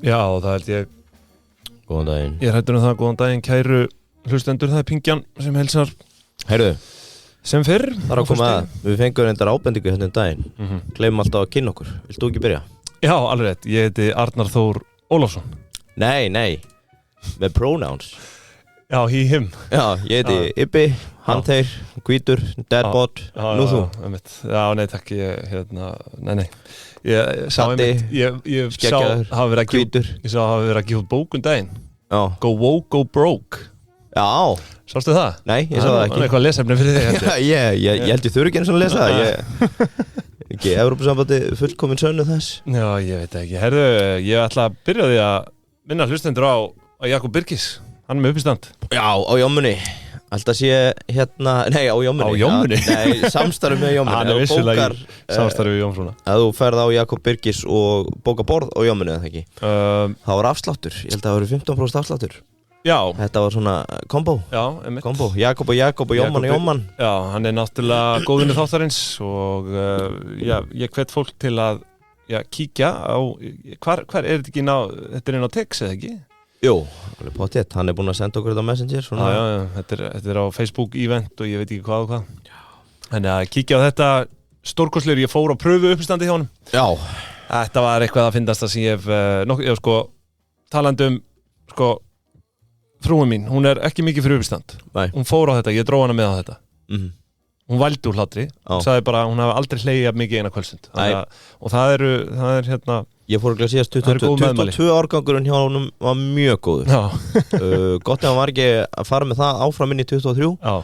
Já, það held ég. Góðan daginn. Ég hræddur það, góðan daginn, kæru hlustendur, það Pingjan sem helsar. Heyrðu, sem fyrr. Það að koma að, við fengum reyndar ábendingu hérna daginn. Gleymum alltaf að kynna okkur. Vilt þú ekki byrja? Já, alveg rétt. Ég heiti Arnar Þór Ólafsson. Nei, með pronouns. Já, he, him. Já, ég heiti Ibbi, hann þeir, hvítur, deadbot, nú þú. Já, nei, takk, nei. Ég sá einmitt, ég sá hafa verið að gefa út bók daginn. Já. Go woke, go broke. Já. Sástu það? Nei, ég sá það ekki. Það er eitthvað lesefni fyrir þig. Ég held ég þurfi ekki eins og að lesa það. Ekki, Evrópusambandi fullkomin sönnu þess. Já, ég veit ekki. Herðu, ég ætla að byrja því að minna hlustendur á Jakob Birgis. Hann með uppistand. Já, á Jómunni. Alltaf sé hérna, nei á Jómunni. Á Jómunni? Nei, samstarf með Jómunni. Hann er vissulega samstarf með Jómfrúna. Ef þú ferð á Jakob Birgis og bóka borð á Jómunni, eða ekki? Það var afsláttur, ég held að það voru 15% afsláttur. Já. Þetta var svona kombo. Já, einmitt. Kombo, Jakob og Jómann. Já, hann er náttúrulega góðvinur þáttarins og ég hvet fólk til að kíkja á, hvar er þetta ekki þetta er inn á Tex, eða ekki? Jú, alveg potið, hann er búinn að senda okkur þetta á Messenger svona. Já, þetta er á Facebook event og ég veit ekki hvað og hvað. Þannig að kíkja á þetta stórkostlegur, ég fór á pröfu uppstandi hjá honum. Já. Þetta var eitthvað að fyndast sem ég hef talandi frúin mín, hún er ekki mikið fyrir uppstand. Nei. Hún fór á þetta, ég dró hana með á þetta. Hún vældi úr hlátri, hún sagði bara að hún hafi aldrei hlegið mikið eina kvöldstund. Og það er hérna. Ég fór ekki að síðast 22 árgangurinn hjá honum var mjög góður. Gott ef hann var ekki að fara með það áfram inn í 23. Já.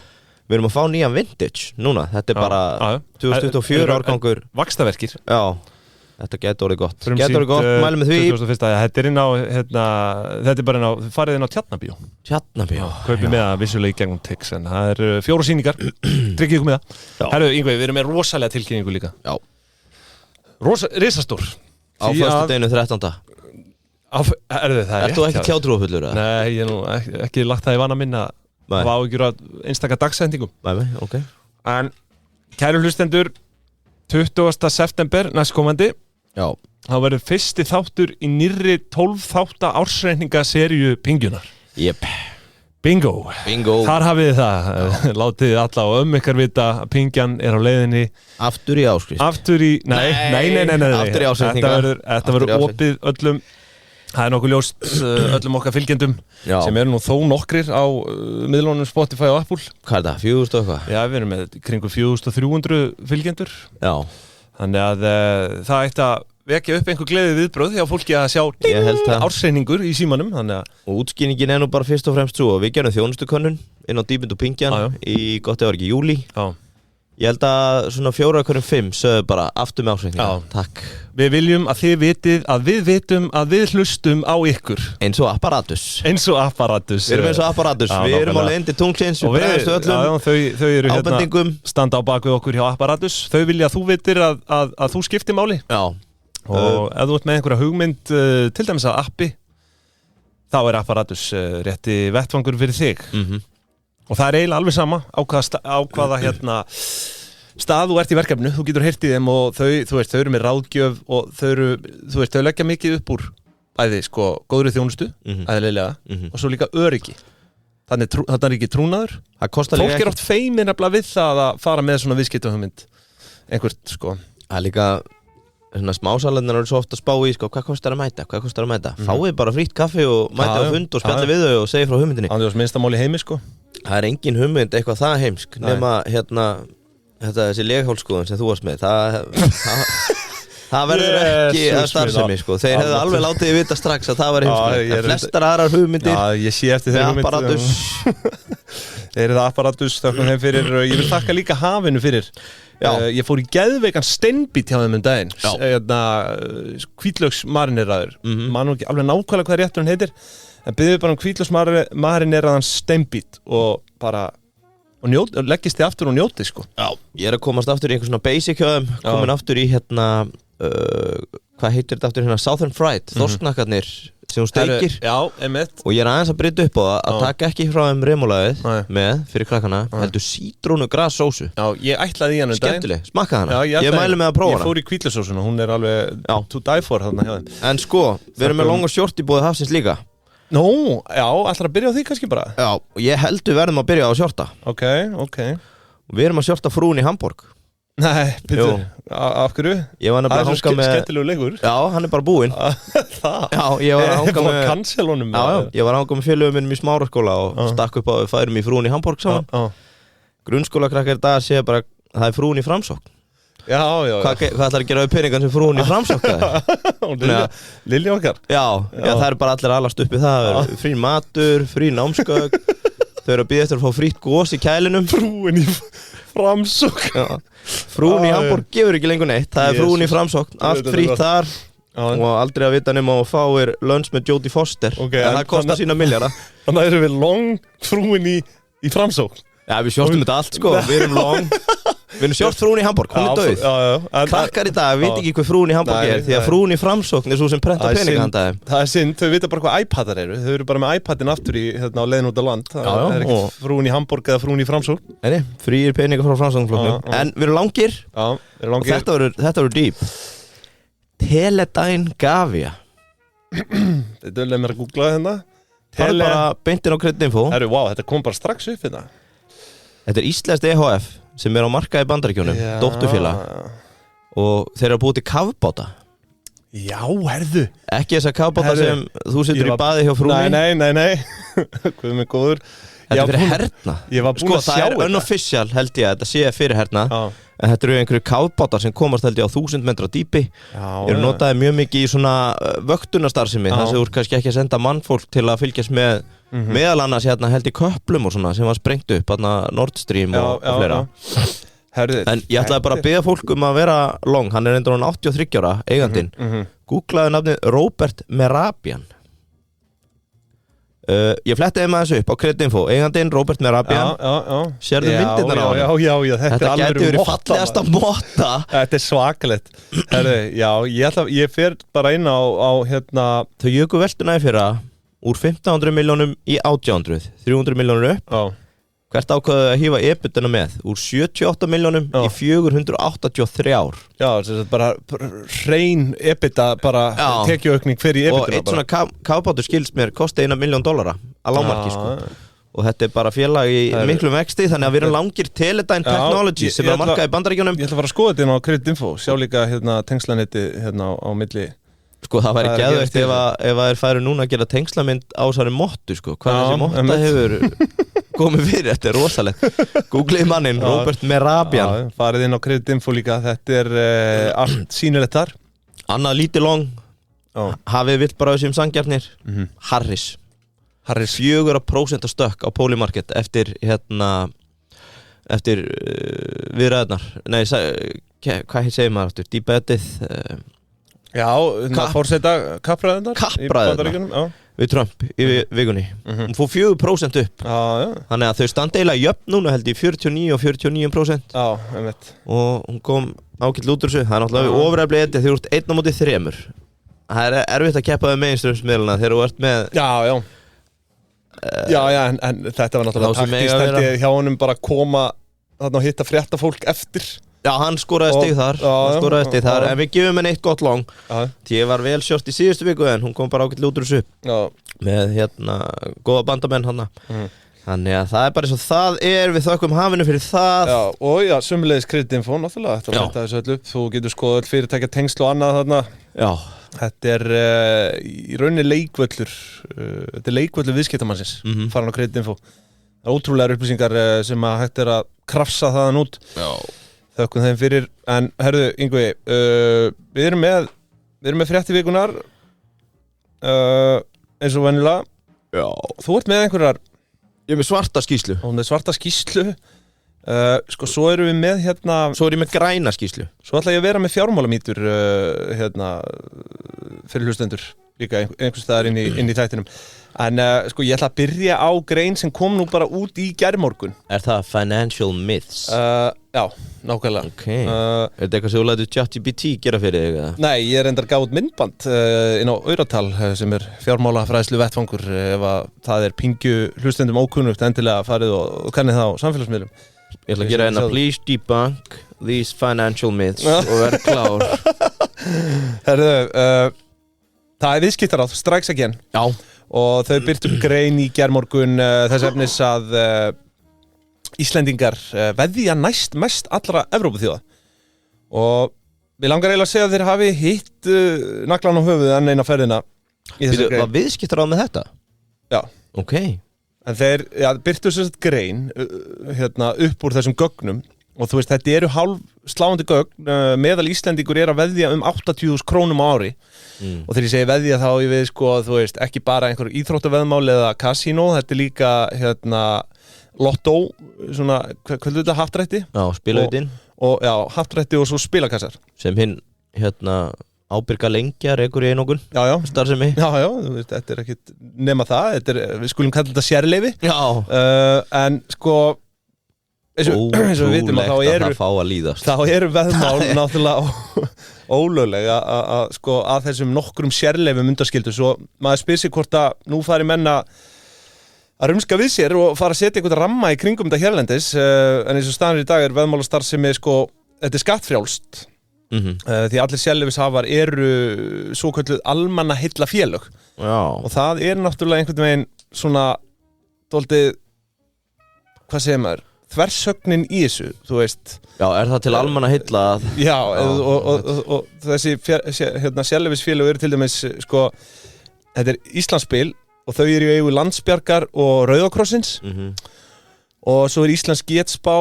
Við erum að fá nýjan vintage núna. Þetta er bara 2024 árgangur. Vaxtaverkir. Já, þetta getur orðið gott. Getur orðið gott, mælum með því. 2001, þetta er inn á, þetta er bara inn á, farið inn á Tjarnabíó. Tjarnabíó. Kaupið með það vissulega í gegnum Tix, en það er 4 sýningar. Tryggið ykkur með það. Herru, Yngvi, við erum með rosalega tilkynningu líka. Já. Risastór. Á föstudeginu 13. Ert þú ekki tjátrúafullur? Nei, ég nú ekki lagt það í vana minna. Það var áhyggjur að einstaka dagsendingum. Nei, ok. En kæru hlustendur, 20. september næstkomandi. Já. Það verður fyrsti þáttur í nýrri 12 þátta ársreikningaseríu Pingjunar. Jep. Bingo. Þar hafið þið það. Látið alla og ykkar vita að Pingjan er á leiðinni. Aftur í áskrift. Nei. Aftur í áskriftninga. Þetta verður opið öllum. Það er nokkuð ljóst öllum okkar fylgjendum sem eru nú þó nokkrir á miðlunum Spotify og Apple. Hvað er það? 4.000 eitthvað? Já, við erum með kringu 4.300 fylgjendur. Já. Þannig að það ætti að vekja upp einhver gleði viðbröð hjá fólki að sjá ársreiningur í símanum. Og útskýringin er nú bara fyrst og fremst svo að við gerum þjónustukönnun inn á Dýbind og Pingjan í gott ef ekki júlí. Já. Ég held að svona 4 af hverjum 5 sögðu bara aftur með ársreikninga. Takk. Við viljum að þið vitið að við vitum að við hlustum á ykkur. Eins og apparatus. Við erum eins og apparatus. Við erum á leiðin til tunglins, við bregðumst öllum þau eru ábendingum. Standa á bak við okkur hjá apparatus. Þau vilja að þú vitir að þú skiptir máli. Já. Og ef þú ert með einhverja hugmynd, til dæmis að appi, þá er apparatus rétti vettvangur fyrir þig. Og það er eiginlega alveg sama á hvaða stað þú ert í verkefnu, þú getur heyrt í þeim og þau eru með ráðgjöf og þau leggja mikið upp úr bæði góðri þjónustu, eðlilega, og svo líka öryggi. Þannig er ekki trúnaður. Fólk er oft feimin við það að fara með svona viðskiptahugmynd einhvert. Það er líka smásalarnir eru svo ofta að spá í hvað kostar að mæta. Fáið bara frítt kaffi og mæta á fund og spjalli við þau og segja frá hugmyndinni. Andjóðs minnstamáli heimi Það er engin hugmynd eitthvað það heimsk nema þessi leghálsskoðun sem þú varst með það verður ekki að starfsemi þeir hefðu alveg látið þið vita strax að það var heimsk flestar aðrar hugmyndir ég sé eftir þeir apparatus þeir eru það apparatus þakka þeim fyrir ég vil þakka líka hafinu fyrir ég fór í geðveikan steinbít hjá þeim daginn hvítlaugsmarineraður man ekki alveg nákvæmlega hvað rétturinn heitir en byrjuðu bara hvítlaugsmarineraðan steinbít og bara leggist þið aftur og njóti Já, ég er að komast aftur í einhver svona basic hjá þeim komin aftur í hvað heitir þetta aftur Southern Fried, þorsknakkarnir sem hún steikir. Já, einmitt. Og ég aðeins að breyta upp á það að taka ekki frá þeim remulaðið með fyrir krakkana, heldur sítrónugras sósu. Já, ég ætlaði í hana skemmtileg, smakka hana. Ég mæli með að prófa hana. Ég fór í hvítlaugssósuna, hún alveg to die for þarna hjá þeim. En sko, við erum með long og short í bóði hafsins líka. Nú, já, ætlar að byrja á því kannski bara? Já, ég heldur verðum að byrja á að shorta. Ok. Við erum að shorta frún í Hamborg. Nei, byrju, af hverju? Ég var nefnilega að hanga með... skemmtilegu leikur. Já, hann bara búinn. Það? Já, ég var að hanga með... Cancelunum. Já, ég var að hanga með félögum minnum í Smáraskóla og stakk upp á að við færum í frún í Hamborg saman. Grunnskólakrakkar í dag segja bara, það er frún í Framsókn. Já. Hvað ætlar að gera við peningan sem frún í Framsókn? Lilja okkar. Já, það er bara allir alast uppi það. Það er frí matur, frí námsgögn. Þau eru að bíða eftir að fá frýtt gos í kælinum. Frún í Framsókn. Frún í Hamborg gefur ekki lengur neitt. Það er frún í Framsókn, allt frýtt þar. Og aldrei að vita nema að fáir lunch með Jodie Foster. En það kostar sína milljarða. Þannig erum við long frún í Framsókn. Já, við shortum þetta allt sko. Við erum long. Við erum short frún í Hamborg, hún er dauð. Krakkar í dag veit ekki hvað frún í Hamborg er, því að frún í Framsókn er svo sem prenta peninga hann dag. Það er synd, þau vita bara hvað iPadar eru. Þau eru bara með iPadin aftur á leiðin út á land. Það er ekkert frún í Hamborg eða frún í Framsókn. Nei, frýir peninga frá Framsóknflokknum. En við erum langir. Og þetta verður dýp. Teledyne Gavia. Þetta er mér að googla þetta. Það er bara beintin á Kryddinfo. Þetta kom bara strax upp þetta. Þetta er íslenskt EHF sem er á markaði Bandaríkjunum, dótturfélag. Og þeir eru að búið til kafbáta. Já, herðu. Ekki þessa kafbáta sem þú situr í baði hjá frúni. Nei. Hvað með góður. Þetta er fyrir herna. Ég var búin að sjá þetta. Það er unofficial held ég að þetta sé fyrir herna. En þetta eru einhverju kafbátar sem komast held ég á 1000 metra dýpi. Eru notaði mjög mikið í svona vöktunarstarfsemi. Þar sem þú ert kannski ekki að senda mannfólk til að fylgjast með meðal annars held í köplum og svona sem var sprengt upp Nord Stream og fleira. En ég ætlaði bara að biðja fólk um að vera long. Hann er endur hann 83 ára, eigandinn. Googlaði nafnið Robert Merabian. Ég fletti maður þessu upp á Kryddinfo. Eigandinn Robert Merabian. Sérðu myndirnar á hann? Já, þetta gæti verið fallegasta motta. Þetta er svakalegt. Ég fer bara inn á Þau jöku veltuna í fyrra úr 1500 milljónum í 1800, 300 milljónur upp. Hvert ákvaðu að hífa EBITDA með úr 78 milljónum í 483 ár. Já, þetta er bara hrein EBITDA, bara tekjuaukning fyrir EBITDA. Og eitt svona kafbátur skilst mér kosti $1 milljón að lágmarki sko. Og þetta er bara félag í miklum vexti, þannig að við erum langir Teledyne Technology sem er að marka í Bandaríkjunum. Ég ætla að fara að skoða þetta inn á Kryddinfo, sjá líka tengslanetti á milli. Sko það væri geðveikt ef þeir færu núna að gera tengslamynd á þessari mottu sko. Hvað þessi motta hefur komið fyrir, þetta er rosalegt. Googlið manninn, Robert Merabian. Farið inn á Kryddinfo líka, þetta er allt sýnilegt þar. Annað lítið long, hafið vilt bara þessum sangjarnir. Harris 4% stökk á Polymarket eftir viðræðnar. Nei, hvað segir maður aftur? Debatið Já, fórseta kappræðunar við Trump í vikunni. Hún fór 4% upp. Þannig að þau standa eiginlega jöfn núna held í 49 og 49%. Og hún kom ágætlega út úr þessu. Það er náttúrulega við ofræfli þegar þú ert 1 á móti 3. Það er erfitt að keppa við mainstream-miðluna þegar þú ert með Já, en þetta var náttúrulega taktist held ég hjá honum bara að koma þarna og hitta fréttafólk eftir. Já, hann skoraði stig þar, en við gefum henni eitt gott long. Því ég var vel short í síðustu viku en hún kom bara ágætlega út úr þessu með góða bandamenn hana. Þannig að það er bara eins og það er, við þökkum hafinu fyrir það. Og sömuleiðis Kryddinfo náttúrulega, þetta var þetta þessu öll upp. Þú getur skoðað öll fyrirtækja tengsl og annað þarna. Þetta er í rauninni leikvöllur, þetta er leikvöllur viðskiptamannsins, farin á Kryddinfo. Það er ótrúlegar upplýsingar sem að hægt er að krafsa þaðan út. Þökkum þeim fyrir, en herðu, Yngvi, við erum með fréttivikunar, eins og venjulega. Þú ert með einhverjar... Ég er með svarta skýrslu. Hún er svarta skýrslu. Sko, svo erum við með Svo er ég með græna skýrslu. Svo ætla ég að vera með fjármálamýtur, fyrir hlustendur, líka einhvers staðar inn í þættinum. En sko, ég ætla að byrja á grein sem kom nú bara út í gærmorgun. Er það Financial Myths? Já, nákvæmlega okay. Er þetta eitthvað sem þú lætur ChatGPT gera fyrir þig? Nei, ég reyndar gáð myndband inn á Auratal sem fjármálafræðslu vettfangur ef að það pingju hlustendum ókunnugt endilega farið og kannið það á samfélagsmiðlum. Ég ætla að gera please debunk these financial myths og verð klár. Herðu, það viðskiptaráð Strikes Again. Já. Og þau birtu grein í gærmorgun þess efnis að Íslendingar veðja næst mest allra Evrópuþjóða og við langar eiginlega að segja að þeir hafi hitt naglan á höfuðið enn eina ferðina í þessari grein. Var viðskiptaráð með þetta? Já. Ok. En þeir birtu þess að grein upp úr þessum gögnum og þú veist, þetta eru hálf sláandi gögn meðal Íslendingur að veðja 80.000 krónum á ári og þegar ég segi veðja þá ég við sko, þú veist, ekki bara einhver íþróttaveðmál eða kasínó, þetta líka lottó, svona, hvað er þetta, haftrætti? Já, spilavítin. Já, haftrætti og svo spilakassar. Sem hinn, ábyrga lengjar, einhver í einokun. Já. Starfsemi. Já, þú veist, þetta ekkit nema það, við skulum kalla þetta sérleyfi. Já. En sko, eins og við vitum að þá eru veðmál náttúrulega ólöglega að þessum nokkrum sérleyfum undaskildu, svo maður spyr sig hvort að nú fari menna að rumska við sér og fara að setja einhvern ramma í kringum þetta hérlendis en eins og staðan í dag veðmálastarfsemi þetta skattfrjálst því allir sérleyfishafar eru svokölluð almannaheillafélög og það náttúrulega einhvern veginn svona dálítið, hvað segir maður, þversögnin í þessu, þú veist. Já, það til almannaheilla? Já, og þessi sérleyfisfélög eru til dæmis þetta Íslandsspil og þau eru í eigu Landsbjargar og Rauðakrossins og svo Íslands Getspá,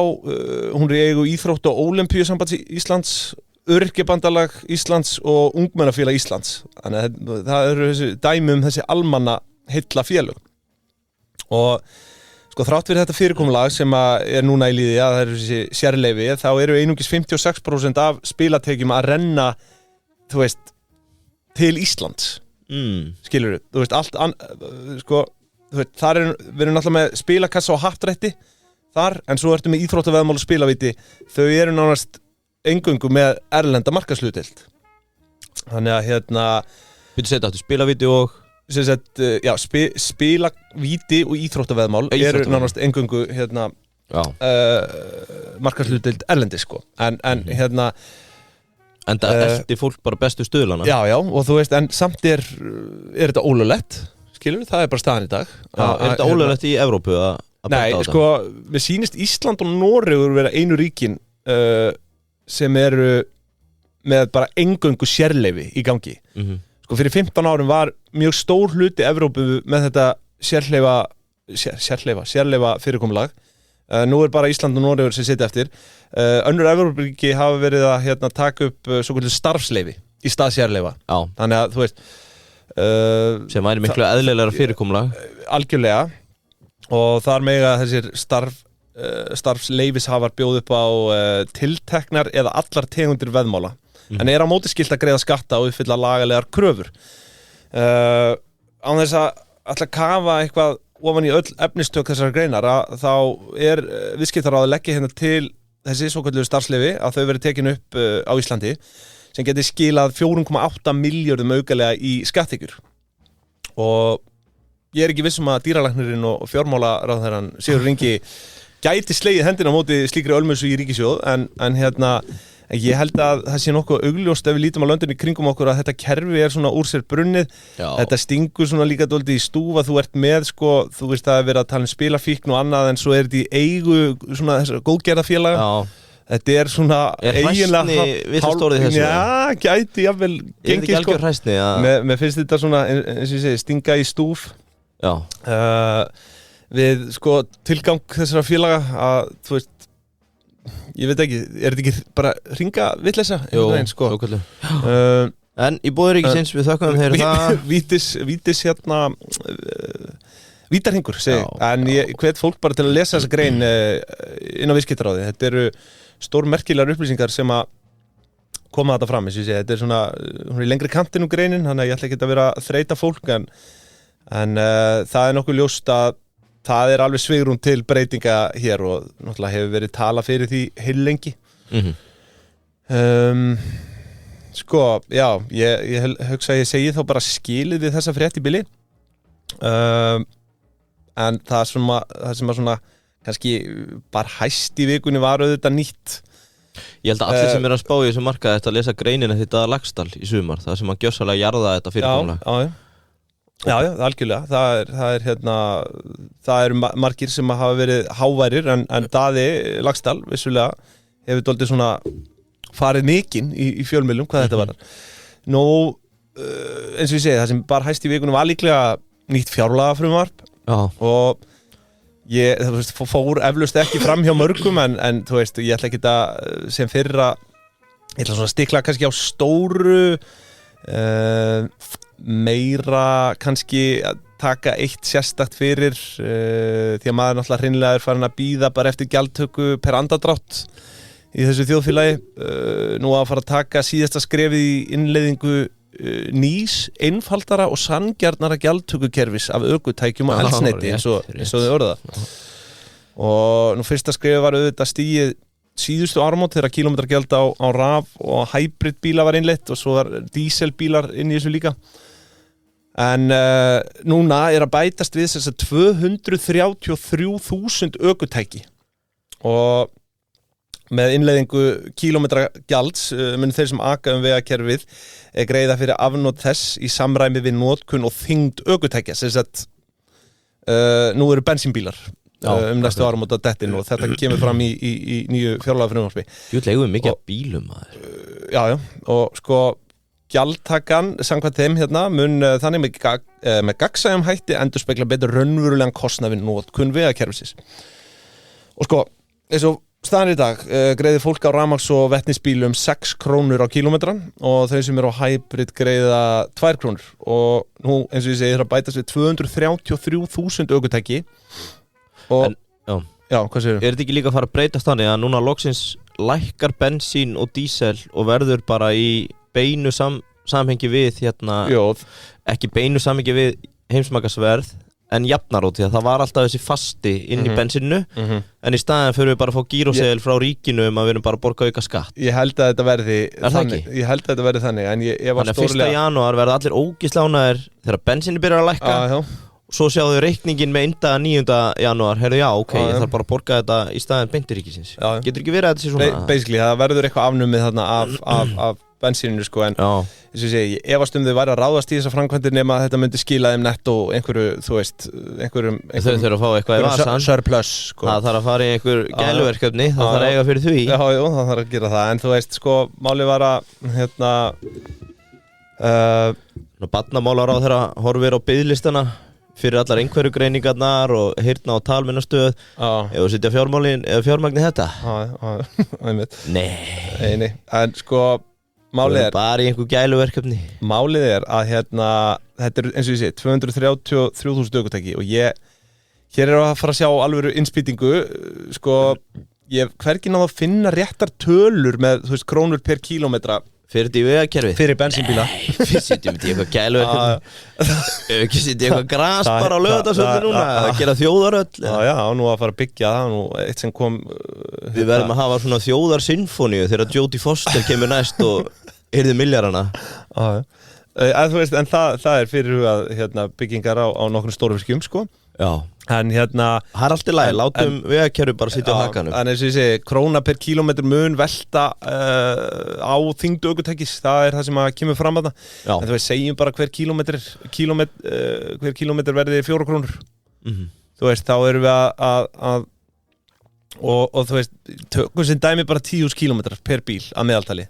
hún í eigu Íþrótt- og Ólympíusambands Íslands, Öryrkjabandalag Íslands og Ungmennafélag Íslands. Þannig að það eru þessi dæmi þessi almannaheillafélög. Og þrátt fyrir þetta fyrirkomulag sem núna í líði að það eru þessi sérleyfi, þá eru einungis 56% af spilatekjum að renna, þú veist, til Íslands. Skilurðu, þú veist, allt þú veist, þar við erum náttúrulega með spilakassa og hattrætti þar, en svo ertu með íþróttaveðmál og spilavíti, þau eru nánast eingöngu með erlenda markaðshlutdeild. Þannig að Býttu setja aftur spilavíti og spilavíti og íþróttaveðmál eru nánast eingöngu markaðshlutdeild erlendi En það elti fólk bara bestu stöðlana. Já, og þú veist, en samt þetta ólöglegt, skilur, það bara staðan í dag. Er þetta ólöglegt í Evrópu að benda á þetta? Nei, við sýnist Ísland og Noregur vera einu ríkin sem eru með bara eingöngu sérleyfi í gangi. Fyrir 15 árum var mjög stór hluti Evrópu með þetta sérleyfa fyrirkomulag. Nú bara Ísland og Noregur sem sitja eftir. Önnur Evrópuríki hafa verið að taka upp svokölluð starfsleyfi í stað sérleyfa. Þannig að þú veist sem væri miklu eðlilegra fyrirkomulag. Algjörlega. Og þar mega þessir starfsleyfishafar bjóð upp á tilteknar eða allar tegundir veðmála. En á móti skylt að greiða skatta og uppfylla lagalegar kröfur. Án þess að ætla að kafa eitthvað ofan í öll efnistök þessar greinar þá viðskiptaráð að leggja til þessi svokölluðu starfsleyfi að þau verið tekin upp á Íslandi sem geti skilað 4,8 milljörðum aukalega í skatttekjur. Og ég ekki viss að dýralæknirinn og fjármálaráðherrann Sigurður Ingi gæti slegið hendina á móti slíkri ölmusu í ríkissjóð en ég held að það sé nokkuð augljóst ef við lítum á löndinni kringum okkur að þetta kerfi svona úr sér brunnið. Þetta stingur svona líka dálítið í stúfa, þú ert með þú veist að vera að tala spilafíkn og annað en svo þetta í eigu svona þessar góðgerðafélaga. Þetta svona eiginlega villastórið þessu? Já, gæti jafnvel gengið algjör hræsni? Mér finnst þetta svona, eins og ég segi, stinga í stúf. Við tilgang þessara félaga að, þú veist, ég veit ekki, þetta ekki bara hringa vitleysa? Jú, svoköldu. En í boði ríkisins við þökkum þeir það Vítis vítarhingur segi. En ég hvet fólk bara til að lesa þessa grein inn á viðskiptaráði. Þetta eru stórmerkilegar upplýsingar sem að koma þetta fram. Þetta svona, hún lengri kantinn greinin, þannig að ég ætla ekki að vera að þreyta fólk en það nokkuð ljóst að það alveg svigrúm til breytinga hér og náttúrulega hefur verið tala fyrir því heillengi. Sko, já, ég hugsa að ég segi þá bara skilið við þessa frétt í bili. En það sem að svona kannski bara hæst í vikunni var auðvitað nýtt. Ég held að allir sem að spá í þessu markaði þetta að lesa greinina þetta Laxdal í sumar, það sem að gjössalega jarða þetta fyrirkomulag. Já, algjörlega. Það eru margir sem hafa verið háværir en Daði Laxdal vissulega hefur dálítið svona farið mikinn í fjölmiðlum hvað þetta var. Nú, eins og ég segi, það sem bara hæst í vikunni var líklega nýtt fjárlagafrumvarp og það fór eflaust ekki fram hjá mörgum en þú veist, ég ætla ekki að sem fyrra ég ætla svona að stikla kannski á stóru meira kannski að taka eitt sérstakt fyrir því að maður náttúrulega hreinlega farin að bíða bara eftir gjaldtöku per andardrátt í þessu þjóðfélagi nú að fara að taka síðasta skrefið í innleiðingu nýs, einfaldara og sanngjarnara gjaldtökukerfis af ökutækjum og eldsneyti eins og þau orða og nú fyrsta skrefið var auðvitað stigið síðustu áramót þegar kílómetragjald á raf og hybrid bíla var innleitt og svo var díselbílar inn í þessu líka en núna að bætast við þess að 233.000 ökutæki og með innleiðingu kílómetragjalds mun þeir sem aka vegakerfið greiða fyrir afnot þess í samræmi við notkun og þyngd ökutækja sem sagt nú eru bensínbílar næstu áramót að dettin og þetta kemur fram í nýju fjárlagafrumvarpi. Jú legum við mikið af bílum maður. Já, og sko gjaldtakan samkvæmt þeim hérna mun þannig með gagnsæjum hætti endurspegla betur raunverulegan kostnað við notkun vegakerfisins. Og sko, eins og staðan í dag greiðir fólk á rafmagns- og vetnisbílum 6 krónur á kílómetran og þau sem eru á hybrid greiða 2 krónur og nú eins og ég segi það bætast við 233.000 ökutæki og já, hvað segir þú? Þetta ekki líka að fara að breytast þannig að núna loksins lækkar bensín og dísel og verður bara í beinu samhengi við ekki beinu samhengi við heimsmarkaðsverð en jafnar út því að það var alltaf þessi fasti inn í bensinu en í staðin fyrir við bara að fá gíróseðil frá ríkinu að við erum bara að borga auka skatt. Ég held að þetta verði þannig. Ég held að þetta verði þannig en ég var stórlega. Þannig að 1. janúar verða allir ógislánaðir þegar bensinu byrjar að lækka og svo sjáðu reikningin með 9. janúar heyrðu ég þarf bara að borga þetta í staðin beintiríkisins. Getur ekki verið að þetta sé svona? Basically, það verður eitthvað afnumið þarna af bensíninu sko en eins og ég segi, ég efast þau væri að ráðast í þessa framkvæmdir nema að þetta myndi skila þeim netto einhverju, þú veist, einhverjum þau þurfa að fá eitthvað í vasan surplus sko. Það þarf að fara í einhver gæluverkefni það þarf að eiga fyrir því það þarf að gera það, en þú veist, sko, máli var að barnamálaráðherra horfir á biðlistana fyrir allar einhverju greiningarnar og heyrna á talmennastöð ef þú sitja fjármagni þetta Nei, en sko málið bara í einhver gæluverkefni. Málið að þetta eins og ég segi 233.000 ökutæki og hér að fara að sjá alvöru innspýtingu sko, ég hvergi náðu að finna réttar tölur með, þú veist, krónur per kílómetra fyrir þetta í vegakerfið? Fyrir bensínbíla. Við sitjum í eitthvað gæluverkefni ekki sitja eitthvað gras bara á Laugardalsvelli núna að gera þjóðaröll Já, nú að fara að byggja það nú eitt sem kom Við verðum að hafa svona þjóðarsinfóníu þegar Jodie Foster kemur næst og yrði milljarana þú veist, en það fyrirhugað byggingar á nokkrum stórvirkjum sko en það allt í lagi, látum vegakerfið bara sitja á hakanum en eins og ég segi, króna per kílómetr mun velta á þyngdu ökutækis, það það sem að kemur fram að það en þú veist, segjum bara hver kílómetr verði 4 krónur þú veist, þá erum við að og þú veist, tökum sem dæmi bara 10.000 kílómetrar per bíl að meðaltali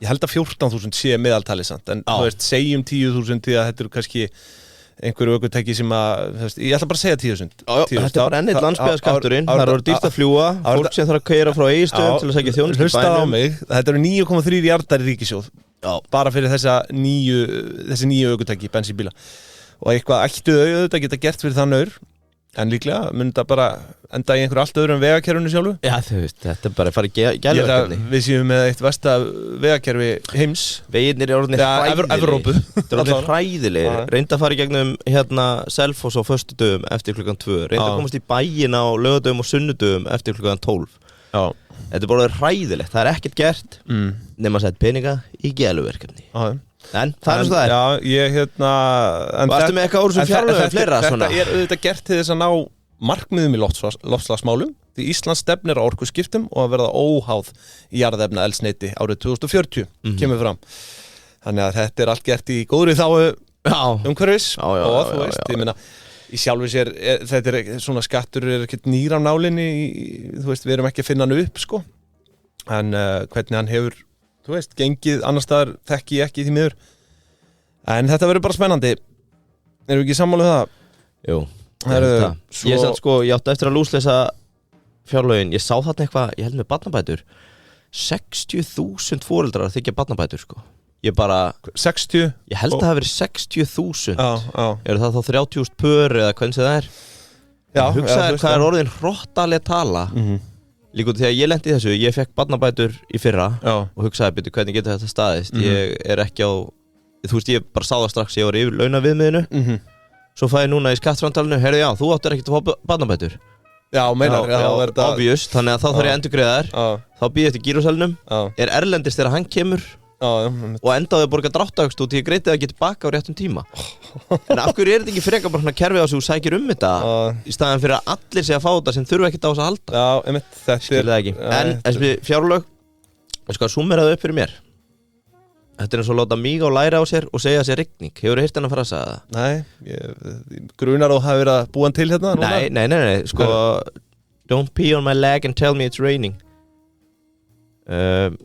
ég held að 14.000 sé meðaltali samt en þú veist, segjum 10.000 því að þetta eru kannski einhverju ökutæki sem að, ég ætla bara að segja 10.000 Þetta er bara ennill landsbyggðarskatturinn það eru dýrt að fljúa, fólk sem þarf að keyra frá Egilsstöðum til að sækja þjónustu í bænum Hlustaðu á mig, þetta eru 9,3 miljardar í ríkissjóð bara fyrir þessi nýju ökutæki, bensínbíla og eitthvað ættu þau auðvitað geta gert fyrir þann aur En líklega mun þetta bara enda í einhverju allt öðrum vegakerfinu sjálfu. Já, þú veist, þetta er bara að fara í gæluverkefni. Við séum með eitt versta vegakerfi heims. Veginir eru orðinir hræðilegir. Evrópu. Þetta er orðinir hræðilegir. Reynda að fara í gegnum Selfoss á föstudögum eftir klukkan 2. Reynda að komast í bæinn á laugardögum og sunnudögum eftir klukkan 12. Já. Þetta er bara orðið hræðilegt. Það er ekkert gert nema að setja peninga í gæluverkefni. En það svo það er. Já, ég Varstu með eitthvað úr sem fjárlögum fleira svona? Þetta er auðvitað gert til þess að ná markmiðum í loftslagsmálum því Ísland stefnir á orkuskiptum og að verða óháð í jarðefna eldsneyti árið 2040 kemur fram. Þannig að þetta er allt gert í góðri þágu umhverfis og þú veist, ég meina í sjálfu sér, þetta er svona skattur er ekkert nýr af nálinni þú veist, við erum ekki að finna hann upp sko en hvernig hann hefur þú veist, gengið annars staðar þekki ég ekki því miður en þetta verður bara spennandi erum við ekki sammála um það? Jú, ég satt sko, ég átti eftir að lúslesa fjárlögin, ég sá þarna eitthvað ég held með barnabætur 60.000 foreldrar þykja barnabætur sko ég bara 60? Ég held að það hafi verið 60.000 eru það þá 30.000 pör eða hvernig það er hugsaði hvað er orðin hrottaleg tala líka út þegar ég lendi í þessu, ég fekk barnabætur í fyrra og hugsaði byrju hvernig getur þetta staðist ég er ekki á, þú veist ég bara sá það strax ég var yfir launaviðmiðinu svo fæ ég núna í skattframtalinu, heyrðu já, þú áttir ekkert að fá barnabætur Já, meinar, obvious, þannig að þá þarf ég að endurgreiða þær þá býð ég eftir gírósalnum er erlendist þegar hann kemur og endaði að borga dráttarvöxt út því ég greiti það ekki tilbaka á réttum tíma en af hverju er þetta ekki frekar bara kerfið á sig og sækir þetta í staðan fyrir að allir sé að fá þetta sem þurfa ekkert á þess að halda Já, einmitt, þetta er ekki en þessi fjárlög ég skal súmmera það upp fyrir mér þetta er eins og láta mig og læra á sér og segja sér rigning hefur heyrt hennar frasa það? Nei, grunar og hafi verið að búa hann til hérna núna? Nei, sko don't pee on my leg and tell me it's raining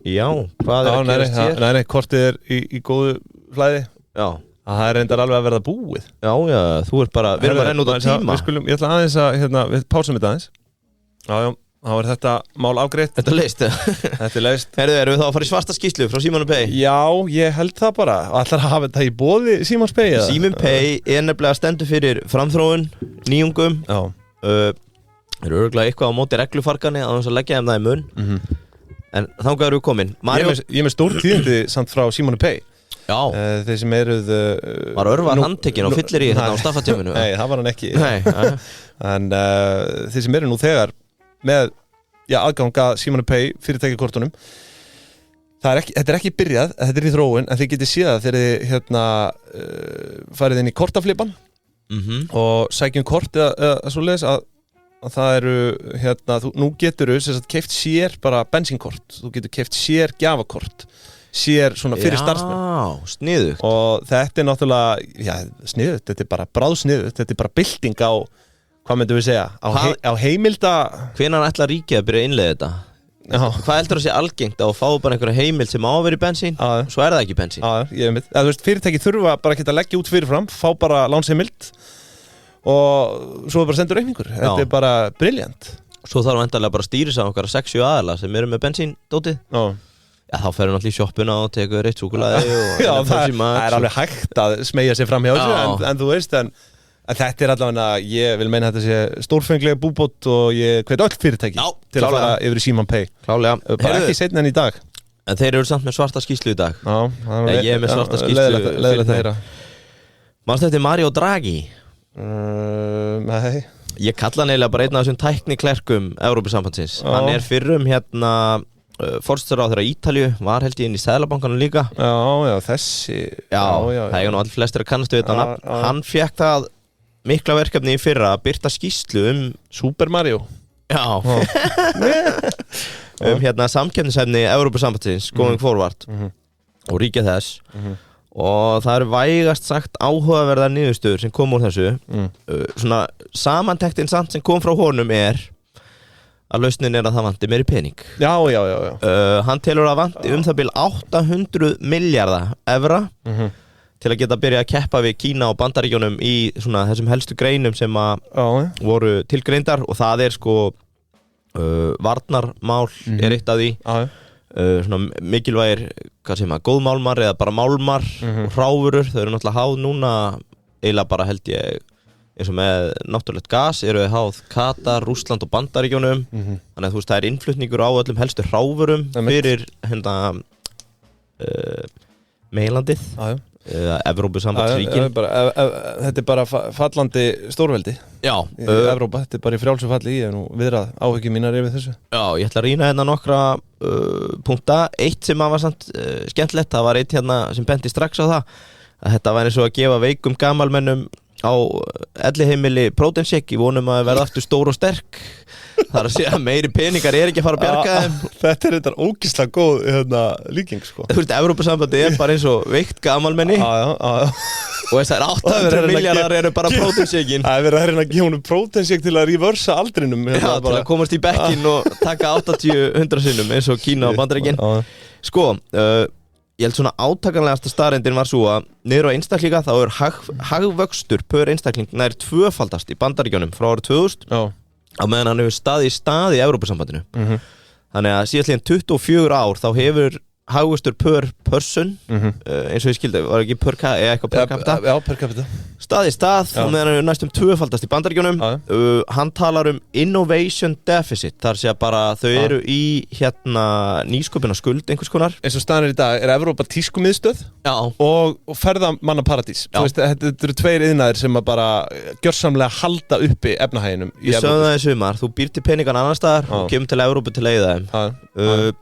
já, hvað er að gerast hér? Nei, kortið er í góðu flæði Já Það er reyndar alveg að verða búið Já, þú ert bara, við erum að renna út á tíma Ég ætla aðeins að, við pásum þetta aðeins Já, þá er þetta mál afgreitt Þetta er leist Þetta er leist Erum við þá að fara í svarta skýrslu frá Símon Pay? Já, ég held það bara Ætlar að hafa þetta í boði Símon Pay? Símon Pay er nefnilega stendur fyrir framþróun, nýjungum Eru örugglega eitthvað á móti reglufargani að þess að leggja þeim það í mun En þangað eru við komin Ég með stór tíðindi samt frá Símon Pay Já Þeir sem eruð Var Örvar handtekinn og fyllir í þetta á staffatíminu Nei, það var hann ekki En þeir sem eru nú þegar með aðganga Símon Pay fyrirtækjakortunum Þetta er ekki byrjað, þetta er í þróun en þið getið séð það þegar þið farið inn í kortaflipan og sækjum kort eða svoleiðis að það eru nú getur þú keypt sér bara bensínkort þú getur keypt sér gjafakort sér svona fyrir starfsmenn Já, sniðugt og þetta er náttúrulega sniðugt, þetta er bara bráðsniðugt þetta er bara bylting á, hvað myndum við segja á heimilda Hvenær ætlar ríkið að byrja að innleiða þetta? Hvað heldur það sé algengt að fá bara einhverja heimild sem á að vera í bensín svo er það ekki bensín þú veist, fyrirtæki þurfa bara ekki að leggja út fyrirfram fá bara lánsheimild og svo bara sendur reikningur þetta er bara brilliant Svo þarf endalega bara að stýrisa á okkar 6-7 aðala sem eru með bensíndótið Já, þá ferur náttúrulega í sjoppuna og tekur eitt súkkulaði Já, það er alveg hægt að smegja sig fram hjá þessu en þú veist, en þetta er allavega ég vil meina að þetta sé stórfenglega búbót og ég hvet öll fyrirtæki til að fara yfir í Símon Pay Klálega Bara ekki seinna en í dag En þeir eru samt með svarta skýrslu í dag Ég er með svarta skýrslu Leiðilegt að heyra Manstu eftir Mario Draghi? Nei Ég kalla hann eiginlega bara einn af þessum tækniklerkum Evrópusambandsins Hann er fyrrum forsætisráðherra Ítalíu var held ég inn í Seðlabankanum líka Já, þessi það er nú allir flestir að kannastu þetta nafn Hann fekk það mikla verkefni í fyrra að birta skýrslu Super Mario samkeppnishæfni Evrópusambandsins going forward og ríkja þess og það eru vægast sagt áhugaverðar niðurstöður sem kom úr þessu svona samantektin samt sem kom frá honum er að lausnin er að það vanti meiri pening Já Hann telur að vanti það bil 800 milljarða evra til að geta byrja að keppa við Kína og Bandaríkjunum í svona þessum helstu greinum sem að voru tilgreindar og það er sko varnarmál er eitt af því svona mikilvægir hvað segir maður, góðmálmar eða bara málmar og hrávurur, þau eru náttúrulega háð núna eiginlega bara held ég eins og með náttúrulegt gas eru þau háð Katar, Rússland og Bandaríkjunum þannig að þú veist það innflutningur á öllum helstu hráfurum fyrir meginlandið Evrópusambandsríkin Þetta bara fallandi stórveldi Já í Evrópa, þetta bara í frjálsu falli ég nú viðrað áhyggjur mínar yfir þessu Já, ég ætla að rýna nokkra punkta eitt sem var samt skemmtilegt það var eitt sem benti strax á það að þetta væri svo að gefa veikum gamalmennum á elliheimili próteinshake í vonum að verða aftur stór og sterk það að segja að meiri peningar ekki að fara að bjarga þeim Þetta þetta ógeðslega góð líking sko. Þú veist, Evrópusambandi bara eins og veikt gamalmenni og þessar 800 milljarðar eru bara próteinshakein Það verið að reyna að gefa honum próteinshake til að reversa aldrinum Já, til að komast í bekkin og taka 80-100 sinnum eins og Kína og Bandaríkin Sko, ég held svona átakanlegasta staðreyndin var svo að niður á einstaklinga þá hagvöxtur per einstakling nær tvöfaldast í Bandaríkjunum frá árið 2000 á meðan hann hefur staðið í Evrópusambandinu þannig að síðastliðin 24 ár þá hefur hagvöxtur per person eins og ég skildi, var ekki per capita? Já, per capita Stað og meðan hann hefur næstum tvöfaldast í Bandaríkjunum hann talar innovation deficit þar sé að bara þau eru í nýsköpunarskuld einhvers konar eins og staðan í dag Evrópa tískumiðstöð og ferðamannaparadís þetta eru tveir iðnaðir sem að bara gjörsamlega halda uppi efnahæginum Ég sögðu það í sumar, þú býr til peningan annar staðar og kemur til Evrópu til að eyða þeim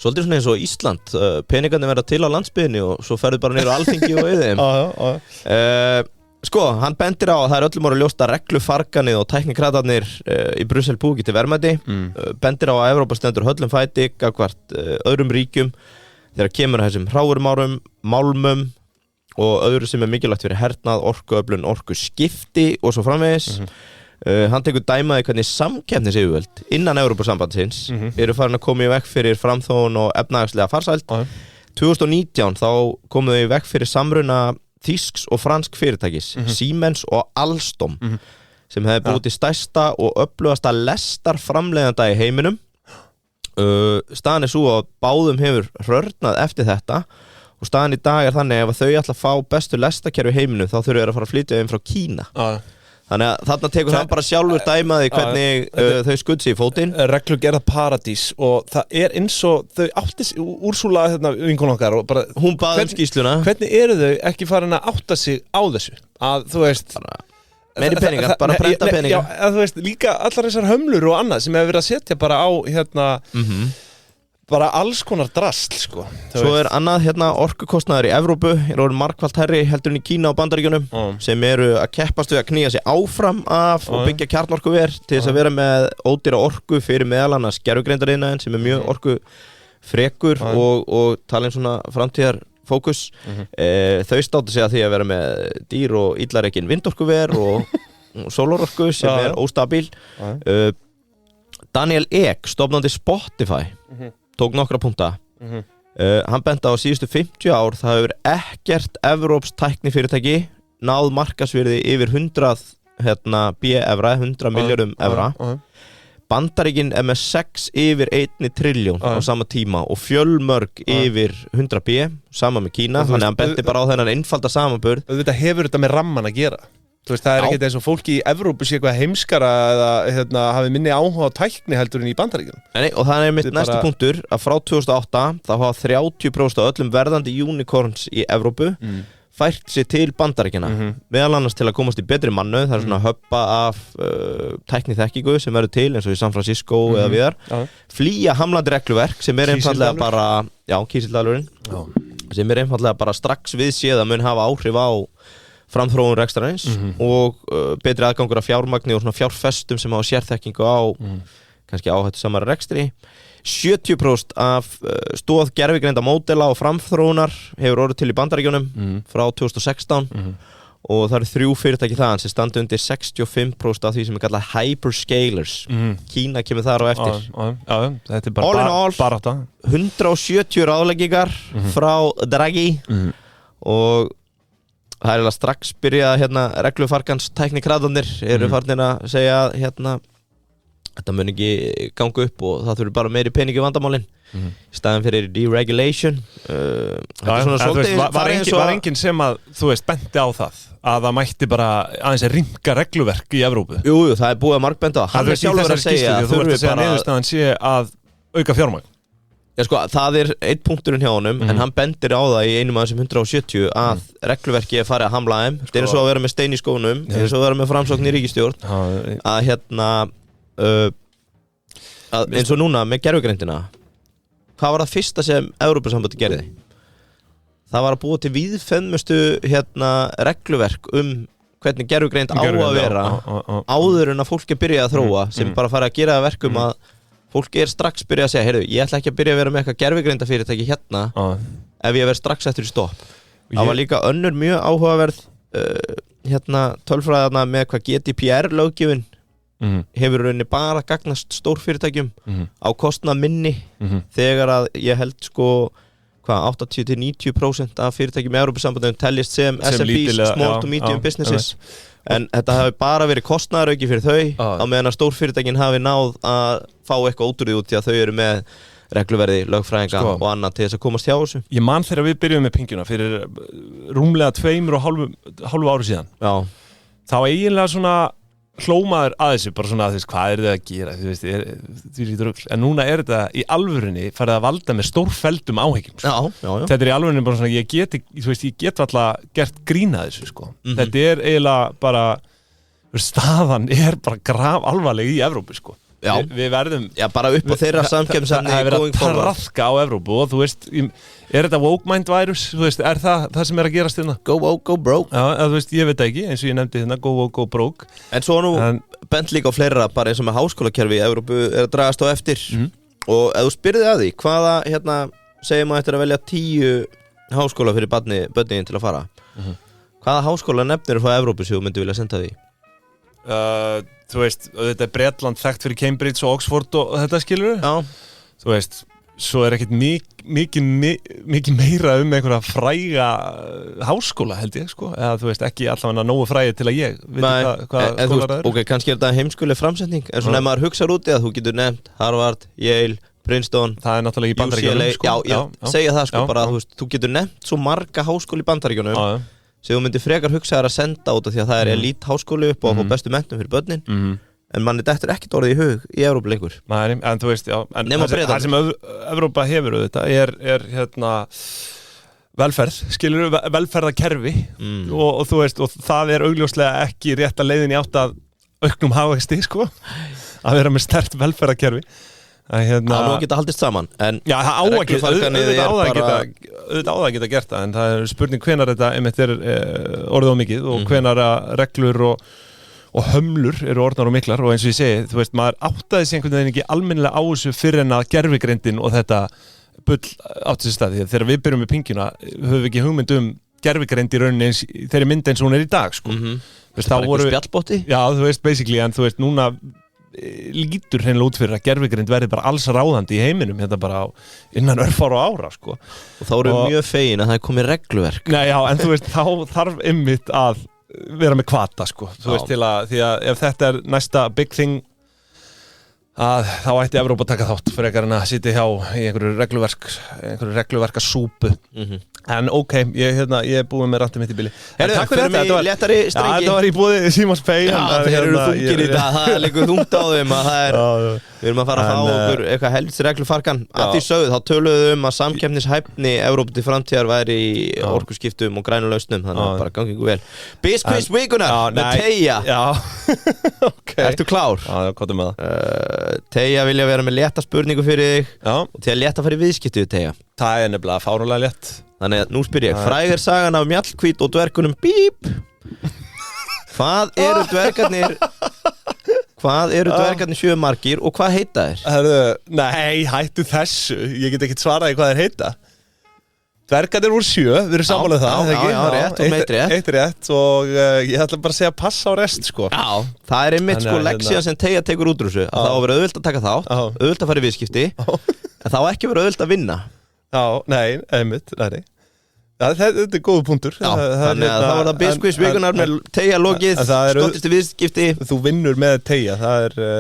Svolítið svona eins og Ísland, peningarnir verða til á landsbyggðinni og svo ferðu bara niður á Alþingi og eyðum Sko, hann bendir á að það öllum orðið ljóst að reglufarganið og tæknikratarnir í Brussel búi til verðmæti bendir á að Evrópa stendur höllum fæti gagnvart öðrum ríkjum þegar kemur að þessum hráurumárum, málmum og öðru sem mikilvægt fyrir hernað, orkuöflun, orkuskipti og svo framvegis Hann tekur dæmaði hvernig samkeppnisyfirvöld innan Evrópusambandsins eru farin að koma í veg fyrir framþróun og efnahagslega farsæld 2019 þá komu þau í veg fyrir samruna þýsks og fransk fyrirtækis Siemens og Alstom sem hefði búið til stærsta og öflugasta lestarframleiðanda í heiminum Staðan svo að báðum hefur hrörnað eftir þetta og staðan í dag þannig ef þau ætla að fá bestu lestarkerfi í heiminum þá þurfa þeir að fara að flytja þeim frá Kína Þannig að þarna tekur hann bara sjálfur dæmaði hvernig þau skudd sig í fótinn Reglugerða paradís og það eins og þau áttis Úrsúla vinkona okkar og bara Hún bað skýrsluna Hvernig eru þau ekki farin að átta sig á þessu að þú veist meiri peningar, bara prenta peningar Já, að þú veist líka allar þessar hömlur og annað sem hefur verið að setja bara á bara alls konar drasl sko. Svo annað orkukostnaður í Evrópu orðinn margfalt hærri heldur en í Kína og Bandaríkjunum sem eru að keppast við að knýja sig áfram af og byggja kjarnorkuver til þess að vera með ódýra orku fyrir meðal annars gervigreindariðnaðinn sem mjög orkufrekur og talin svona framtíðarfókus þau státu sig að því að vera með dýr og illarekin vindorkuver og sólarorku sem óstabil Daniel Ek, stofnandi Spotify tók nokkra punkta hann benti á síðustu 50 ár það hefur ekkert evrópskt tæknifyrirtæki náð markasvirði yfir 100 B-evra 100 milljörðum evra Bandaríkin með 6 yfir 1 trilljón á sama tíma og fjölmörg yfir 100 B sama með Kína þannig að hann benti bara á þennan einfalda samanburð Þetta hefur þetta með ramman að gera Þú veist, það ekkert eins og fólki í Evrópu sé eitthvað heimskara eða hafi minni áhuga á tækni heldur en í Bandaríkjunum. Og það mitt næstu punktur að frá 2008 þá hafa 30% af öllum verðandi unicorns í Evrópu fært sig til Bandaríkjana meðal annars til að komast í betri mannu það svona höppa af tækniþekkingu sem verður til eins og í San Francisco eða víðar flýja hamlandi regluverk sem einfaldlega bara kísildalurinn sem einfaldlega bara strax viðséð að mun hafa áhrif á framþróun rekstrarins og betri aðgangur af fjármagni og svona fjárfestum sem hafa sérþekkingu á kannski áhættu samara rekstri 70% af stóð gervigreinda módela og framþróunar hefur orðið til í Bandaríkjunum frá 2016 og það eru 3 fyrirtæki þaðan sem standa undir 65% af því sem kallað hyperscalers Kína kemur þar á eftir þetta er bara all 170 ráðleggingar frá Draghi og það er strax byrjað reglufargans tæknikratarnir eru farnir að segja þetta mun ekki ganga upp og það þurfi bara meiri peningi vandamálin í staðan fyrir deregulation. Þetta svona svolítið var enginn sem að, þú veist, benti á það mætti bara aðeins rýmka regluverk í Evrópu. Jú, það búið að markbenda á. Hann sjálfur að segja að þurfi bara niðurstaðan sé að auka fjármagn. Já sko, það einn punkturinn hjá honum en hann bendir á það í einum af þessum 170 að regluverki farið að hamla þeim. Það svo að vera með stein í skónum, svo að vera með framsókn í ríkisstjórn að að eins og núna með gervigreindina. Hvað var það fyrsta sem Evrópusambandið gerði? Það var að búa til víðfeðmustu regluverk hvernig gervigreind á að vera áður en að fólk byrja að þróa sem bara fara að gera það verkum að fólk strax byrja að segja, heyrðu, ég ætla ekki að byrja að vera með eitthvað gervigreinda fyrirtæki ef ég verð strax eftir í stopp. Það var líka önnur mjög áhugaverð tölfræðarna með hvað GDPR-löggjöfin hefur rauninni bara gagnast stórfyrirtækjum á kostnað minni þegar að ég held sko 80-90% af fyrirtækjum í Evrópusambandinu teljist sem SMBs, small to medium businesses en þetta hafi bara verið kostnaðarauki fyrir þau á meðan að stórfyrirtækin hafi náð að fá eitthvað út úr því út því að þau eru með regluverði, lögfræðinga og annað til þess að komast hjá þessu. Ég man þegar við byrjuðum með Pingjuna fyrir rúmlega 2,5 ári síðan. Já. Þá eiginlega svona hlómaður að þessu, bara svona að þess hvað þið að gera, þú veist, því lítur rugl. En núna þetta í alvörunni farið að valda með stórfelldum áhyggjum. Já. Þetta í alvörunni bara svona, ég get alltaf gert grína þessu, sko. Þetta eiginlega bara, staðan bara grafalvarleg í Evrópu, sko. Já. Við verðum bara upp á þeirra samkeppnisefni það er verið að traðka á Evrópu og þú veist, þetta woke mind virus, þú veist, það sem að gerast hérna? Go woke, go broke. Já, þú veist, ég veit ekki, eins og ég nefndi hérna, go woke, go broke. En svo bent líka á fleira, bara eins og með háskólakerfi í Evrópu að dragast á eftir og ef þú spyrðið að því, hvaða, segjum að þetta að velja 10 háskóla fyrir börnin til að fara. Hvaða háskóla nefnir frá Evrópu sem þú myndi vilja senda því? Þú veist, þetta Bretland þekkt fyrir Cambridge og Oxford og þetta skilur þú veist, svo ekkert mikið meira einhverja fræga háskóla held ég sko, eða þú veist ekki allavega nógu fræði til að ég veit hvað skólar það eru. Ok, kannski þetta heimskuleg framsetning en svona ef maður hugsar úti að þú getur nefnt Harvard, Yale, Princeton, það náttúrulega í Bandaríkjunum sko. Já, segja það sko bara að þú getur nefnt svo marga háskóla í Bandaríkjunum sem þú myndir frekar hugsa að senda út af því að það elít háskóli upp og að fá bestu menntun fyrir börnin en manni dettur ekkert orðið í hug í Evrópu lengur. Nei, en þú veist, það sem Evrópa hefur þetta er velferð, skilur velferðarkerfi og þú veist, og það augljóslega ekki rétta leiðin í átt að auknum hagvexti, sko, að vera með sterkt velferðarkerfi. Það nú geta haldist saman en já, það á að geta gert það en það er spurning hvenar þetta er orðið á mikið og hvenar reglur og hömlur eru orðnar og miklar og eins og ég segi, þú veist, maður áttaði sig einhvern veginn ekki almennilega á þessu fyrir en að gervigreindin og þetta bull átti sér staði þegar við byrjum með Pingjuna höfum við ekki hugmynd gervigreind í rauninni þeirri mynd eins og hún er í dag sko. Veist, bara einhver spjallbotti? Já, þú veist, basically, en þú veist, núna lítur hreinlega út fyrir að gervigreind verði bara alls ráðandi í heiminum hérna bara innan örfár og ára sko. Og þá eru mjög fegin að það er komið regluverk. Nei, já, en þú veist, þá þarf einmitt að vera með kvata sko. Þú veist, því að ef þetta er næsta big thing að þá ætti Evrópa að taka þátt frekar en að sitja hjá í einhverju regluverkasúpu en ok, ég er búið með rantið mitt í bíli. Takk fyrir þetta, léttari strengi. Já, þetta var í búið Símons Pay. Já, þeir eru þungir í dag, það liggur þungt á þeim að það við erum að fara að fá okkur eitthvað helvits reglufarkan. Að því sögðu, þá töluðum að samkeppnishæfni Evrópu til framtíðar væri í orkuskiptum og grænum lausnum, þannig að bara gangi ykkur vel. Bizquiz vikunar með Teija. Já, ok. Ertu klár? Já, komdu með það. Teija vilja vera með létta spurningu fyrir þig og til að létta fara í viðskipti við Teija. Það nefnilega fáránlega létt. Þannig að nú spyr ég, fræg er sagan af Mjallhvít og dvergunum Bíp. Hvað eru dvergarnir 7 margir og hvað heita þeir? Nei, hættu þessu. Ég get ekkert svaraði hvað þeir heita. Dvergarnir úr 7, við erum sammálað það. Já, rétt og meitt rétt. Eitt rétt og ég ætla bara að segja passa á rest, sko. Já, það er einmitt sko leksía sem Teija tekur út úr þessu. Að það á að vera auðvelt að taka þátt, auðvelt að fara í viðskipti, en það á ekki að vera auðvelt að vinna. Já, nei, einmitt, nei. Þetta góðu punktur. Þannig að það var það BizQuiz vikunar með Teygja lokið, skottistu viðskipti. Þú vinnur með Teygja, það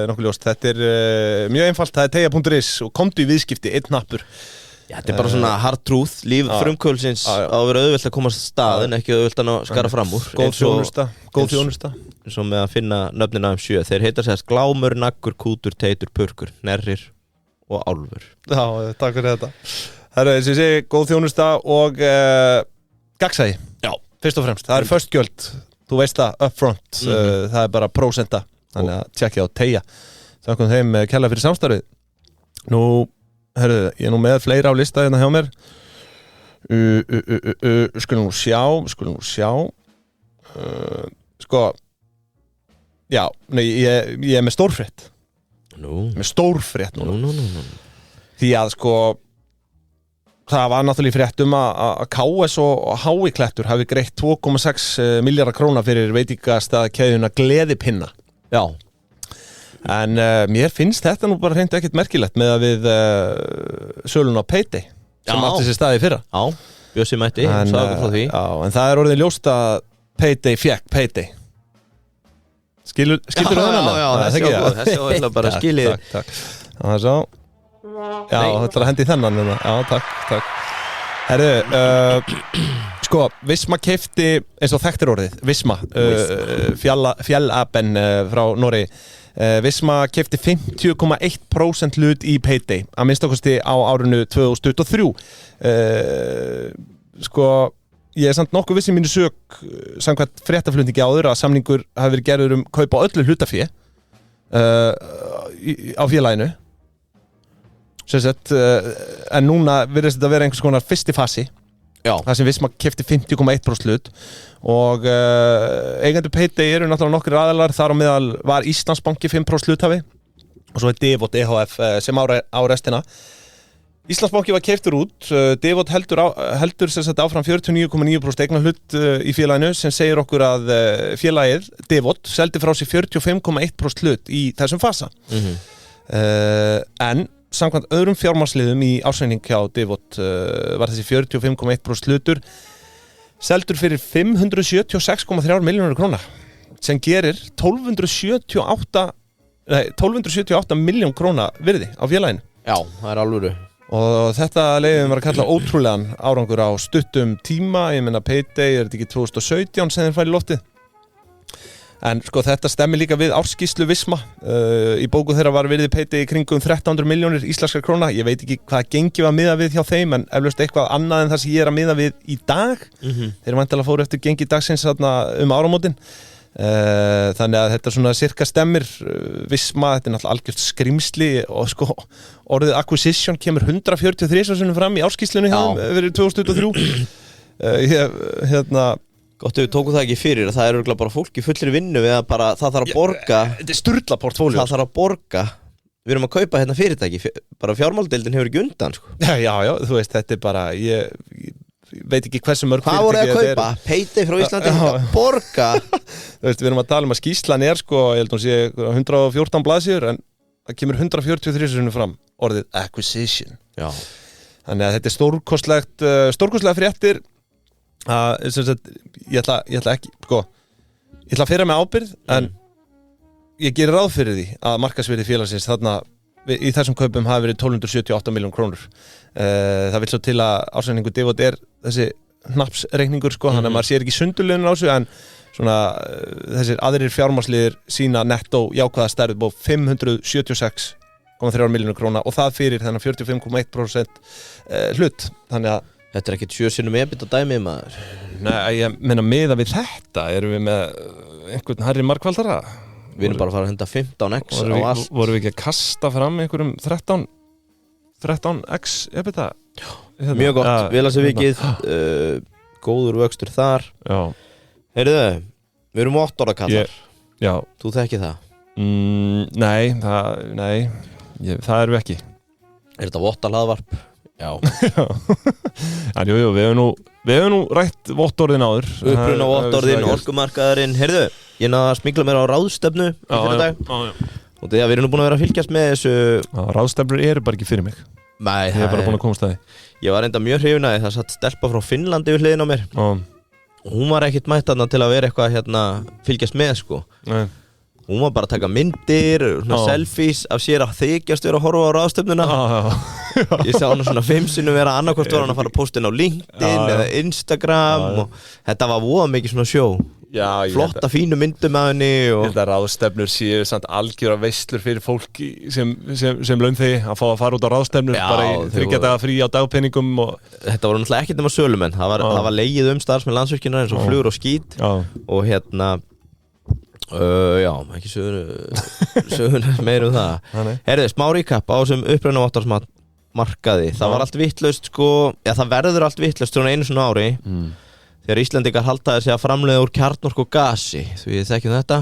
nokkuð ljóst. Þetta mjög einfalt, það Teygja.is og komdu í viðskipti, 1 hnappur. Já, þetta bara svona hard truth, líf frumkvöldsins á að vera auðvelt að komast stað en ekki auðvelt að skara fram úr. Góð þjónusta. Svo með að finna nöfnina 7. Þeir heita sér Glámur, Naggur, Kútur, Teitur, Purkur, Nerrir og Álfur. Já, takk fyrir þetta. Það eins og ég segi, góð þjónusta og gagnsæi. Já. Fyrst og fremst, það first gjöld. Þú veist það, upfront. Það bara prósenta. Þannig að tjekkja á Teygja. Þakkum þeim kærlega fyrir samstarfið. Nú, herru, ég nú með fleira á lista hérna hjá mér. Skulum nú sjá. Sko, já, nei, ég með stórfrétt. Með stórfrétt núna. Nú. Því að sko það var náttúrulega í fréttum að KS og HÍ Klettur hafi greitt 2,6 milljarða króna fyrir veitingastaðakeðjuna Gleðipinna. Já. En mér finnst þetta nú bara hreint ekkert merkilegt með að við sölun á Payday sem átti sér staði fyrra. Já, Bjössi mætti, sagði okkur frá því. Já, en það orðið ljóst að Payday fékk Payday. Skildur þennan? Já, þessi var bara skilið. Takk. Það svo. Já, þetta hendi þennan. Já, takk. Herru, sko, Visma keypti, eins og þekktir orðið, Visma, fjallappen frá Noregi. Visma keypti 50,1% hlut í Payday, að minnstakosti á árinu 2023. Sko, ég samt nokkuð viss í mínu sök, samkvæmt fréttaflutningi áður, að samningur hafi verið gerður kaup á öllu hlutafé á félaginu. En núna virðist þetta vera einhvers konar fyrsti fasi. Já. Það sem Visma keypti 50,1% hlut og eigendur Payday eru náttúrulega nokkrir aðilar, þar á meðal var Íslandsbanki 5% hluthafi og svo Devot EHF sem á restina. Íslandsbanki var keyptur út, Devot heldur sem sagt áfram 49,9% eignarhlut í félaginu sem segir okkur að félagið Devot seldi frá sér 45,1% hlut í þessum fasa. En samkvæmt öðrum fjármagnsliðum í ársreikning hjá Devot var þessi 45,1% hlutur seldur fyrir 576,3 milljónir króna sem gerir 1278 miljón króna virði á félaginu. Já, það alvöru. Og þetta leiðum var að kalla ótrúlegan árangur á stuttum tíma. Ég meina Payday, þetta ekki 2017 sem þeir færi loftið? En sko þetta stemmi líka við ársskýrslu Visma. Í bóku þeirra var virði Payday í kringum 1300 milljónir íslenskra króna. Ég veit ekki hvað gengi var miðað við hjá þeim, en eflaust eitthvað annað en það sem ég er að miða við í dag. Þeir væntanlega fóru eftir gengi dagsins áramótin. Þannig að þetta svona cirka stemmir. Visma, þetta náttúrulega algjört skrimsli og sko orðið acquisition kemur 143 sinnum fram í ársskýrslunni hjá fyrir 2023. Gott ef við tókum það ekki fyrir, það örugglega bara fólk í fullri vinnu við að bara, það þarf að borga. Þetta sturla portfóljó. Það þarf að borga. Við erum að kaupa hérna fyrirtæki, bara fjármáladeildin hefur ekki undan, sko. Já, þú veist, þetta bara, ég veit ekki hversu mörg fyrirtæki. Hvað voru að kaupa? Payday frá Íslandi, borga. Þú veist, við erum að tala að skýrslan sko, ég held að hún sé 114 blaðsíður, en það kemur 143 sinnum fram, orðið acquisition. Já. Þannig að þetta stórkostlega fréttir. Ég ætla ekki sko, ég ætla að fyrra með ábyrgð en ég gerir ráð fyrir því að markaðsvirði félagsins þarna í þessum kaupum hafi verið 1278 miljón krónur. Það vil svo til að ársreikningur Devot þessi hnapsreikningur sko, þannig að maður sér ekki sundurlaunin á þessu en svona þessir aðrir fjármagnsliðir sína nettó jákvæða stærð búið 576,3 miljónir króna og það fyrir þennan 45,1% hlut. Þannig að þetta er ekkert 7 sinnum EBIT á dæmi, maður. Nei, ég meina miðað við þetta erum við með einhvern hærri margfaldara. Við erum bara að fara að henda 15x á allt. Vorum við ekki að kasta fram einhverjum 13x EBITA? Mjög gott, vel að sé vikið, góður vöxtur þar. Já. Heyrðu, við erum 8 ára kallar. Já. Þú þekkir það? Nei, það erum við ekki. Er þetta vottahlaðvarp? Já. En jú, við hefum nú rætt vottorðin áður. Uppruna vottorðin, orkumarkaðurinn. Heyrðu, ég náði að smigla mér á ráðstefnu fyrir dag. Og því að við erum nú búin að vera að fylgjast með þessu. Ráðstefnur eru bara ekki fyrir mig. Nei, ég bara búin að komast að því Ég var enda mjög hrifin að því, það satt stelpa frá Finnlandi við hliðin á mér og hún var ekkert mætt þarna til að vera eitthvað fylgjast með sko. Nei. Hún var bara að taka myndir, selfies af sér að þykjast vera að horfa á ráðstöfnuna Ég sá hana svona 5 sinnum vera annarkvort var hann að fara að posta inn á LinkedIn eða Instagram og þetta var voða mikið svona sjó flotta fínu myndum af henni og þetta ráðstefnur séu samt algjöra veislur fyrir fólk sem launþegi að fá að fara út á ráðstefnur bara í 3 daga frí á dagpenningum og þetta voru náttúrulega ekkert nema sölumenn það var legið starfsmenn Landsvirkjunar eins og flugur og skít og ekki sögur meir það Herði, smá recap á þessum upprunavottormarkaði það var allt vitlaust sko, það verður allt vitlaust svona einu svona ári þegar Íslendingar haldaði sig að framleiða úr kjarnorku og gasi því við þekkjum þetta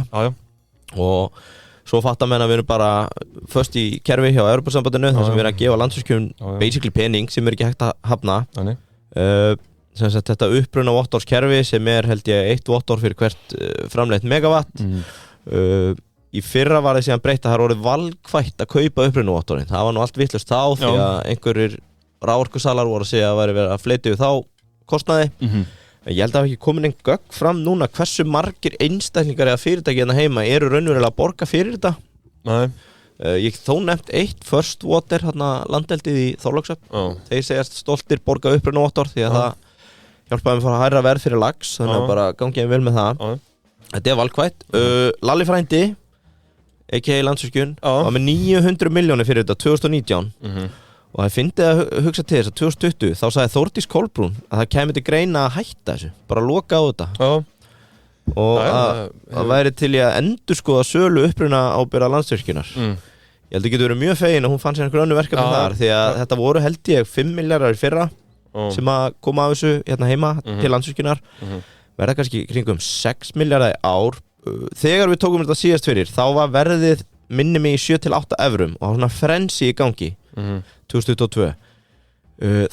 og svo fattar menn að við erum bara först í kerfi hjá Evrópusambandinu þar sem við erum að gefa Landsvirkjun basically pening sem ekki hægt að hafna sem sagt þetta upprunavottorskerfi sem held ég 1 vottor fyrir hvert framleitt megawatt í fyrra var það síðan breytt að það orðið valkvætt að kaupa upprunavottorin það var nú allt vitlaust þá því að einhverjir raforkusalar voru að segja að væri verið að fleita við þá kostnaði ég held að það ekki komin einn gögn fram núna hversu margir einstaklingar eða fyrirtæki hérna heima eru raunverulega að borga fyrir þetta ég þó nefnt 1 First Water landeldið í Þorlákshöfn þeir segjast stoltir borga upprunavottor því að það hjálpaði að fara að hærra verð fyrir lax þannig að bara gangi vel með það þetta valkvætt Lalli frændi a.k.a. Landsvirkjun var með 900 milljónir fyrir þetta 2019 og það fyndið að hugsa til þess að 2020 þá sagði Þórdís Kolbrún að það kemur til greina að hætta þessu bara loka á þetta og það væri til í að endurskoða sölu uppruna ábyrgða Landsvirkjunar ég held að getur verið mjög fegin að hún fann sér einhver önnur verkefni þar því að þetta voru held ég 5 milljarðar í fyrra sem að koma af þessu hérna heima til Landsvirkjunar verða kannski kringum 6 milljarðar í ár þegar við tókum þetta síðast fyrir þá var verðið minni mig í 7-8 evrum og það var svona frensi í gangi 2022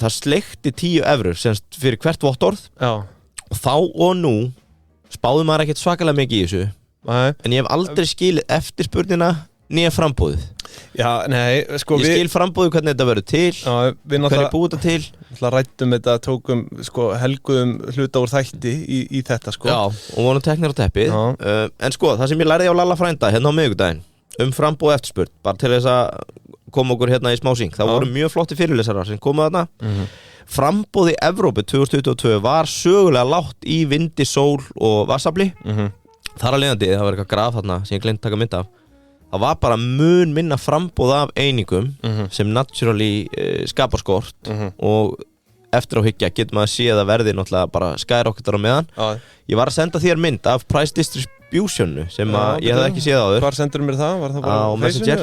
það sleikti 10 evrur semst fyrir hvert vottorð og þá og nú spáði maður ekkert svakalega mikið í þessu en ég hef aldrei skilið eftirspurnina nýja frambúðið sko ég skil frambúðið hvernig þetta verður til hvernig búið þetta til rættum þetta, tókum helguðum hluta úr þætti í þetta sko og vonum teknir á teppið en sko það sem ég lærði á Lalla frænda hérna á miðvikudaginn frambúð eftirspurn bara til þess að koma okkur hérna í smásing það voru mjög flotti fyrirlesarar sem komu þarna frambúð í Evrópu 2022 var sögulega lágt í vindi, sól og vatnsafli þar að leiðandi það var eitthvað graf þarna sem ég glemt taka mynd af það var bara mun minna frambúð af einingum sem naturally skapar skort og eftir á hyggja getur maður að sé að verði náttúrulega bara skyrocketar á meðan ég var að senda þér mynd af price distributionu sem ég hefði ekki séð áður hvar sendur mér það? Var það bara á Messenger?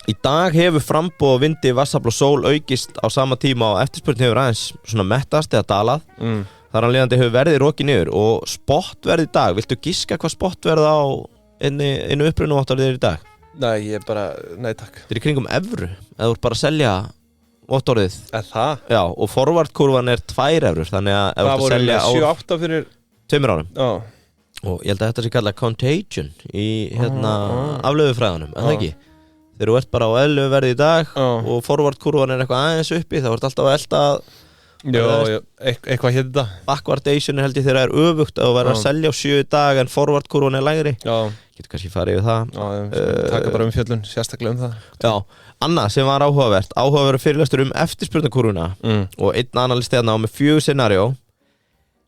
Í dag hefur frambúð á vindi, vatnsafl og sól aukist á sama tíma og eftirspurn hefur aðeins svona mettast eða dalað þar að leiðandi hefur verðið rokið niður og spotverð í dag, viltu giska hvað spotverð á einu upprunavottorið er í dag? Nei takk þetta er í kringum evru, eða þú ert bara að selja vottorið það? Já, og forwardkurvan er 2 evrur þannig að ef þú ert að selja á 7-8 fyrir 2 árum og ég held að þetta sé kallað contagion í afleiðufræðunum, en það ekki þegar þú ert bara á eðlilegu verði í dag og forwardkurvan er eitthvað aðeins uppi þá ert alltaf að elta eitthvað hétt þetta backwardation held ég þegar það er öfugt að þú verður að selja á 7 í dag en forwardkurvan er lægri getur kannski farið yfir það taka bara umfjöllun, sérstaklega það annað sem var áhugaverður fyrirlestur eftirspurnakurvuna og einn analisti þarna á með 4 scenario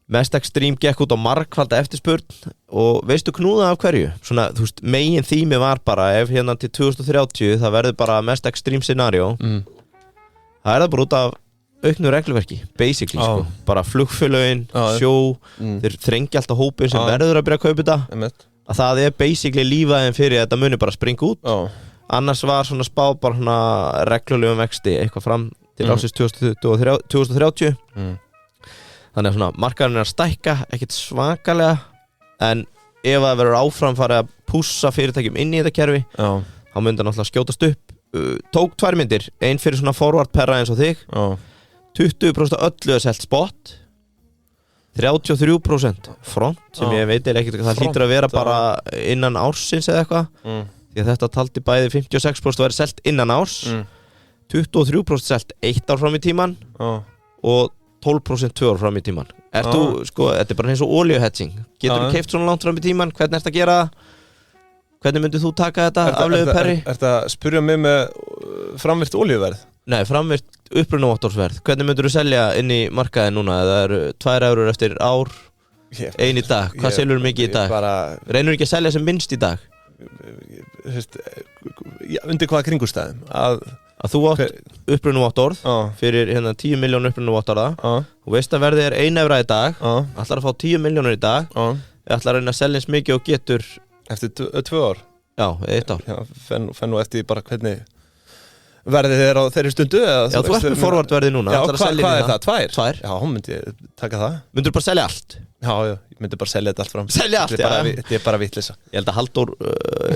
mest extreme gekk út á margfalda eftirspurn og veistu knúða af hverju? Svona, þú veist, megin þými var bara ef hérna til 2030 það verður bara mest extreme scenario það það bara út af auknu regluverki, basically sko. Bara flugfélögin, sjó þeir þrengja alltaf hópin sem verður að byrja að kaupa þetta að það er basically lífaðin fyrir að þetta muni bara springa út annars var svona spá bara svona reglulegum vexti eitthvað fram til ásins 2030 þannig að svona markaðurinn er að stækka ekkert svakalega en ef það verður áfram farið að pússa fyrirtækjum inn í þetta kerfi þá myndi það náttúrulega skjótast upp tók 2 myndir, ein fyrir svona forward perra eins og þig 20% öllu er selt spot 33% front sem ég veit ekkert það hlýtur að vera bara innan ársins eða eitthvað því að þetta taldi bæði 56% verið selt innan árs 23% selt 1 ár fram í tíman og 12% 2 ár fram í tíman. Þú, sko, þetta er bara eins og olíuhedging. Getur þú keypt svona langt fram í tíman? Hvernig ertu að gera það? Hvernig myndir þú taka þetta afleiðu perri? Ertu að spyrja mig með framvirkt olíuverð? Nei, framvirkt upprunavottorðsverð. Hvernig myndir þú selja inn í markaði núna? Það eru 2 eurur eftir ár, 1 í dag. Hvað selur mikið í dag? Reynur ekki að selja sem minnst í dag? Undir hvaða kringustæðum? Að þú átt upprunavottorð fyrir 10 miljónur upprunavottorða og veist að verðið er 1 evra í dag, ætlar að fá 10 miljónur í dag, ætlar að reyna að selja eins mikið og getur eftir 2 ár? Já, 1 ár. Já, fenn nú eftir bara hvernig verðið er á þeirri stundu? Já, þú ert með forvartverði núna. Já, hvað er það? 2? 2? Já, hún myndi taka það. Myndur bara selja allt? Já, ég myndi bara selja þetta allt fram. Selja allt, já. Þetta er bara vitleysa. Ég held að Halldór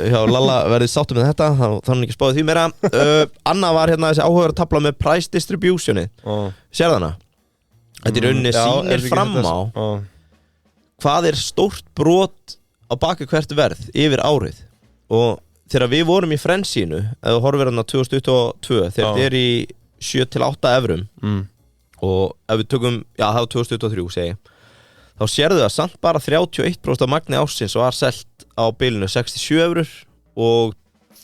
hjá Lalla verði sáttur með þetta, þá hann ekki spáði því meira. Anna var hérna þessi áhugaður að tafla með price distributioni. Sérðu hana? Þetta er rauninni sýnir fram á hvað er stórt brot á baki hvert verð yfir árið. Og þegar við vorum í frensínu, ef þú horfir hérna 2022, þegar þetta er í 7-8 evrum og ef við tökum, já það var 2023 segi, þá sérðu það samt bara 31% af magni ársins var selt á bilinu 67 eurur og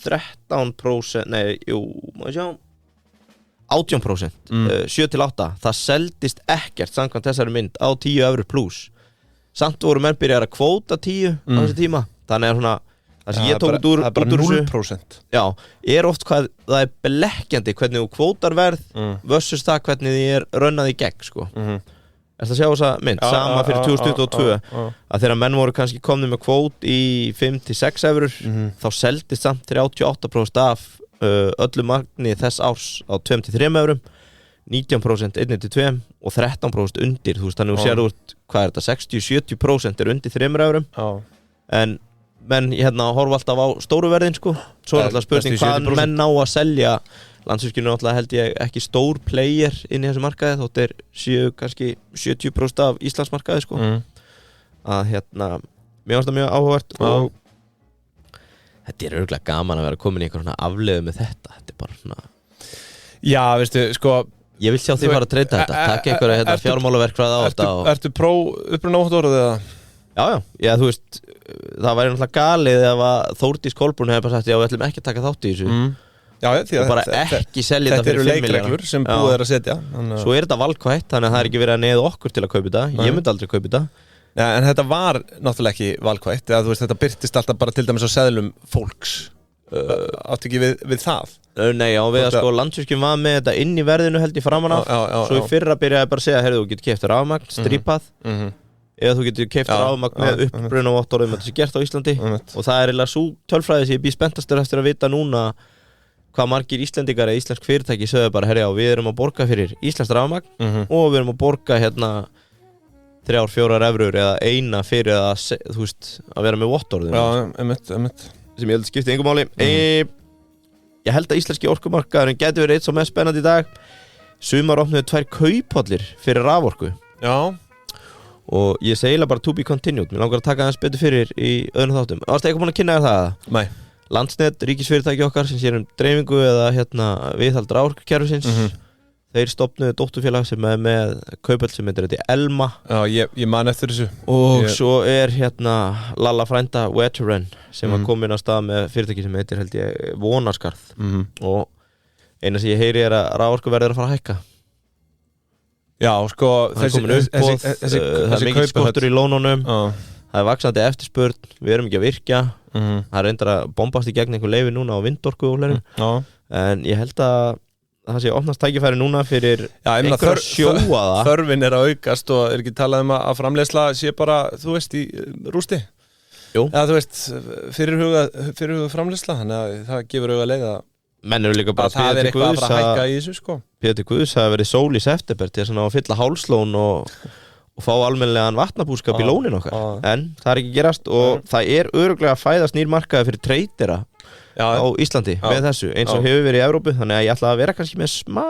13%, nei, jú, maður sjá 18%, 7-8, það seldist ekkert samkvæmt þessari mynd á 10 eurur pluss. Samt voru menn byrjar að kvóta 10 á þessi tíma, þannig að svona það sem ég tók út úr þessu 0%. Já, er oft hvað það er blekkjandi hvernig þú kvótar verð versus það hvernig þið er rönnað í gegn sko. Ertu að sjá þessa mynd? Sama fyrir 2022 að þegar menn voru kannski komnir með kvót í 5-6 eurur þá seldist samt 38% af öllu magni þess árs á 2-3 eurum 19% 1-2 og 13% undir, þú veist, þannig að þú sér út hvað er þetta, 60-70% er undir 3 eurum en menn hérna horfa alltaf á stóru verðin sko. Svo er alltaf spurning hvað menn ná að selja. Landsvirkjun er alltaf held ég ekki stór player inn í þessu markaði, þótt er séu kannski 70% af Íslandsmarkaði sko. Að hérna mér finnst það mjög áhugavert og þetta er örugglega gaman að vera komin í einhver svona afleiðu með þetta. Þetta er bara svona Já, veistu, sko ég vil sjá því fara að treyta þetta. Takk einhverja hérna fjármálaverkfræði á þetta. Ertu pró upprunavottorð eða? Já, þú veist það væri náttúrulega galið ef að Þórdís Kolbrún hefði bara sagt já, við ætlum ekki að taka þátt í þessu Já, því og bara ekki selja þetta fyrir 5 milljónir. Þetta eru leikreglur sem búið er að setja Svo er þetta valkvætt, þannig að það er ekki verið að neyða okkur til að kaupa þetta. Ég myndi aldrei kaupa þetta. Já, en þetta var náttúrulega ekki valkvætt eða, þú veist, þetta byrtist alltaf bara til dæmis á seðlum fólks átti ekki við það? Nei, já, við að sko Landsvirkjun var með þetta inn í verðinu held ég framan af Svo í fyrra byrjaði bara að segja, heyrðu, þú getur keypt rafmagn, strípað eða þú getur keypt rafmagn með upprunavottorðum þetta sé gert á Íslandi og það er eiginlega svo tölfræði sem ég býð spenntastur eftir að vita núna hvað margir Íslendingar eða íslensk fyrirtæki sögðu bara, herjá, við erum að borga fyrir íslenskt rafmagn og við erum að borga hérna 3-4 evrur eða 1 fyrir að, þú veist, að vera með vottorðum Já, einmitt sem ég held skipti engu máli Ég held að íslenski orkumarkaðurinn gæti verið eitt svo mest spennandi í dag Sumar opnuðu 2 kauphallir fyrir raforku Já og ég segi eiginlega bara to be continued mér langar að taka aðeins betur fyrir í öðrum þáttum Varstu eitthvað búin að kynna þér það? Nei Landsnet, ríkisfyrirtæki okkar sem sér dreifingu eða hérna viðhald raforkukerfisins þeir stofnuðu dótturfélag sem er með kauphöll sem heitir þetta Elma Já, ég man eftir þessu og svo er hérna Lalla frænda Veteran sem var komin á stað með fyrirtæki sem heitir held ég Vonarskarð og eina sem ég heyri er að raforkuverð er að fara að hækka Já, sko, þessi það er mikið skortur í lónunum það er vaxandi eftirspurn, við erum ekki að virkja það er reyndar að bombast í gegn einhver leyfi núna á vindorku og fleiri en ég held að það sé opnast tækifæri núna fyrir einhver að sjóa það Þörfin er að aukast og er ekki talað að framleiðsla sé bara, þú veist, í rústi Jú Já, þú veist, fyrirhuga framleiðsla þannig að það gefur auga leið að menn eru líka bara það er eitthvað að fara að hækka í þessu sko Pétur Guðs hafi verið sól í september til að fylla hálslón og fá almennilegan vatnabúskap í lónin okkar en það er ekki gerast og það er örugglega að fæðast nýr markaði fyrir treytera á Íslandi með þessu eins og hefur verið í Evrópu þannig að ég ætla að vera kannski með smá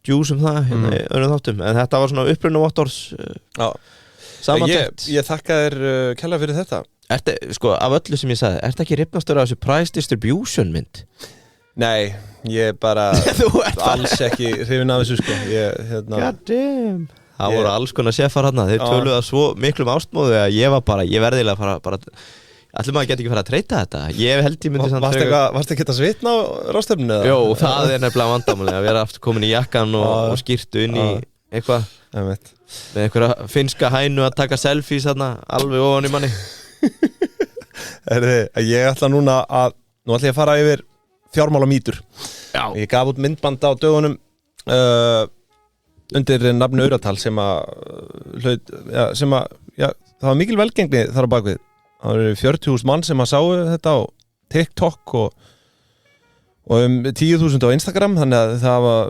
djús það hérna í öðrum þáttum en þetta var svona upprunavottorðs samantekt Ég þakka þér kærlega fyrir þetta Sko, af öllu sem ég sagði, ertu ekki rifnastur af þessu price distribution mynd? Nei, ég bara alls ekki hrifin af þessu sko God damn. Það voru alls konar sjefar hann. Þeir töluðu að svo miklum ástmóðu að ég verðilega bara allir maður geti ekki fara að treyta þetta. Ég held ég myndi Varstu ekki að svitna á ráðstefninu? Jó, það nefnilega vandamáli að vera aftur komin í jakkan og skyrtu inn í eitthvað með einhverja finnska hænu að taka selfies þarna alveg ofan í manni. Ég ætla núna nú ætla ég að fara yfir fjármálamýtur. Ég gaf út myndband á dögunum undir nafni Auratal sem það var mikil velgengni þar á bakvið. Það eru 40.000 mann sem sáu þetta á TikTok og 10.000 á Instagram, þannig að það var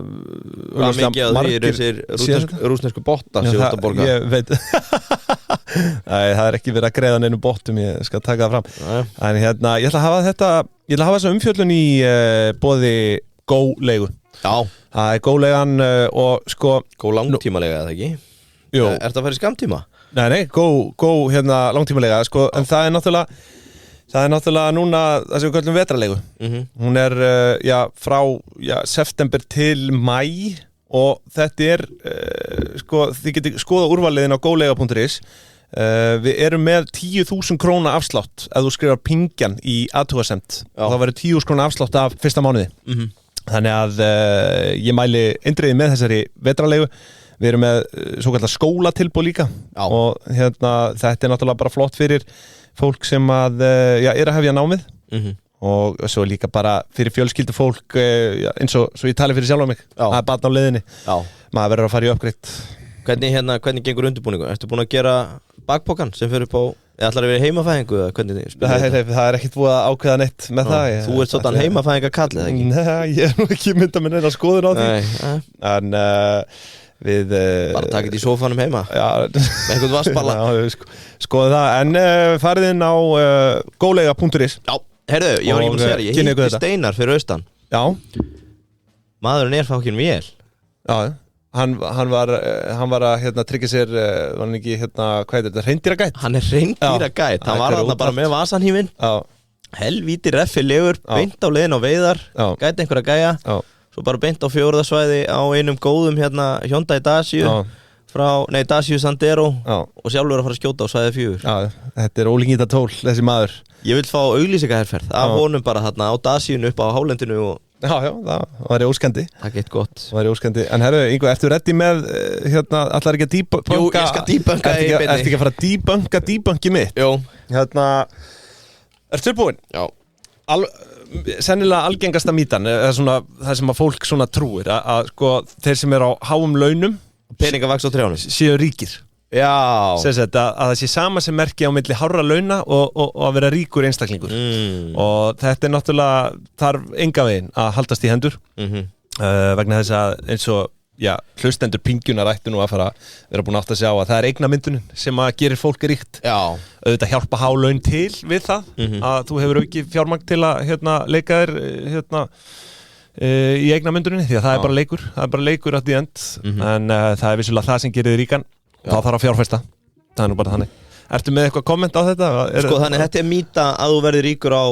mikið að því þessir rússnesku bottar sem út að borga. Ég veit Nei, það er ekki verið að greiða neinum bottum, ég skal taka það fram. En ég ætla að hafa þessa umfjöllun í boði Go-leigu. Já. Það er Go-leigan og sko Go langtímalega eða ekki? Jú. Ertu að fara í skamtíma? Nei, Go langtímalega sko, en það er náttúrulega núna það sem við kallum vetrarleigu. Hún er frá september til maí og þetta er sko, þið getið skoða úrvaliðin á golega.is. Við erum með 10.000 króna afslátt ef þú skrifar pingjan í athugasemd og það verður 10.000 króna afslátt af fyrsta mánuði. Þannig að ég mæli eindreiði með þessari vetrarleigu. Við erum með svo kallar skólatilboð líka og þetta er náttúrulega bara flott fyrir fólk sem er að hefja námið og svo líka bara fyrir fjölskyldu fólk eins og svo ég tali fyrir sjálf á mig. Það er barn á leiðinni. Maður verður að fara í uppgreitt. Hvernig gengur undirbúningu? Ertu búin að gera bakpokan sem fyrir upp á ætlar að vera heimafæðingu eða hvernig það er ekkert búið að ákveða neitt með það. Þú ert svona heimafæðinga kall eða ekki? Nei, ég er nú ekki myndað með neina skoðun á því. En við bara taka þetta í sófanum heima með einhvern vassballa. Skoðu það, en farið inn á golega.is. Já, heyrðu, ég var ekki búin að segja ég hitti Steinar fyrir austan. Já. Maðurinn er fákinn vél. Já, hann var að tryggja sér var hann ekki hvað er þetta, hreindýragætt? Hann er hreindýragætt, hann var þarna bara með vasanhífinn. Helvíti reffilegur, beint á leiðin á veiðar, gæti einhverja gæja. Svo bara beint á fjórðasvæði á einum góðum Hyundai Dacia Dacia Sandero og sjálfur að fara að skjóta á svæði 4. Þetta er ólíkita tól, þessi maður. Ég vil fá auglýsingaherferð af honum bara þarna á Daciunu upp á hálendinu og það var óskandi. Það gett gott. Það var óskandi. En herru, Ingo, ertu reddi með ætlar ekki að debunka? Jú, ég skal debunka í beinni. Ertu ekki að fara að debunki mitt? Jú. Ertu tilbúin? Já. Sennilega algengasta mýtan það sem að fólk svona trúir að sko, þeir sem er á háum launum peningavaks á trjánum séu ríkir. Já. Að það sé sama sem merki á milli hárra launa og að vera ríkur einstaklingur. Og þetta er náttúrulega þarf enga veginn að haldast í hendur vegna þess að eins og hlustendur pingjunar ættu nú að fara vera búin að átta sig á að það er eignamyndunin sem að gerir fólk ríkt. Auðvitað hjálpa há laun til við það að þú hefur auki fjármagn til að leika þér í eignamynduninni því að það er bara leikur at the end en það er vissulega það sem gerir þig ríkan og það þarf að fjárfesta. Það er nú bara þannig. Ertu með eitthvað komment á þetta? Sko þannig þetta er mýta að þú verður ríkur á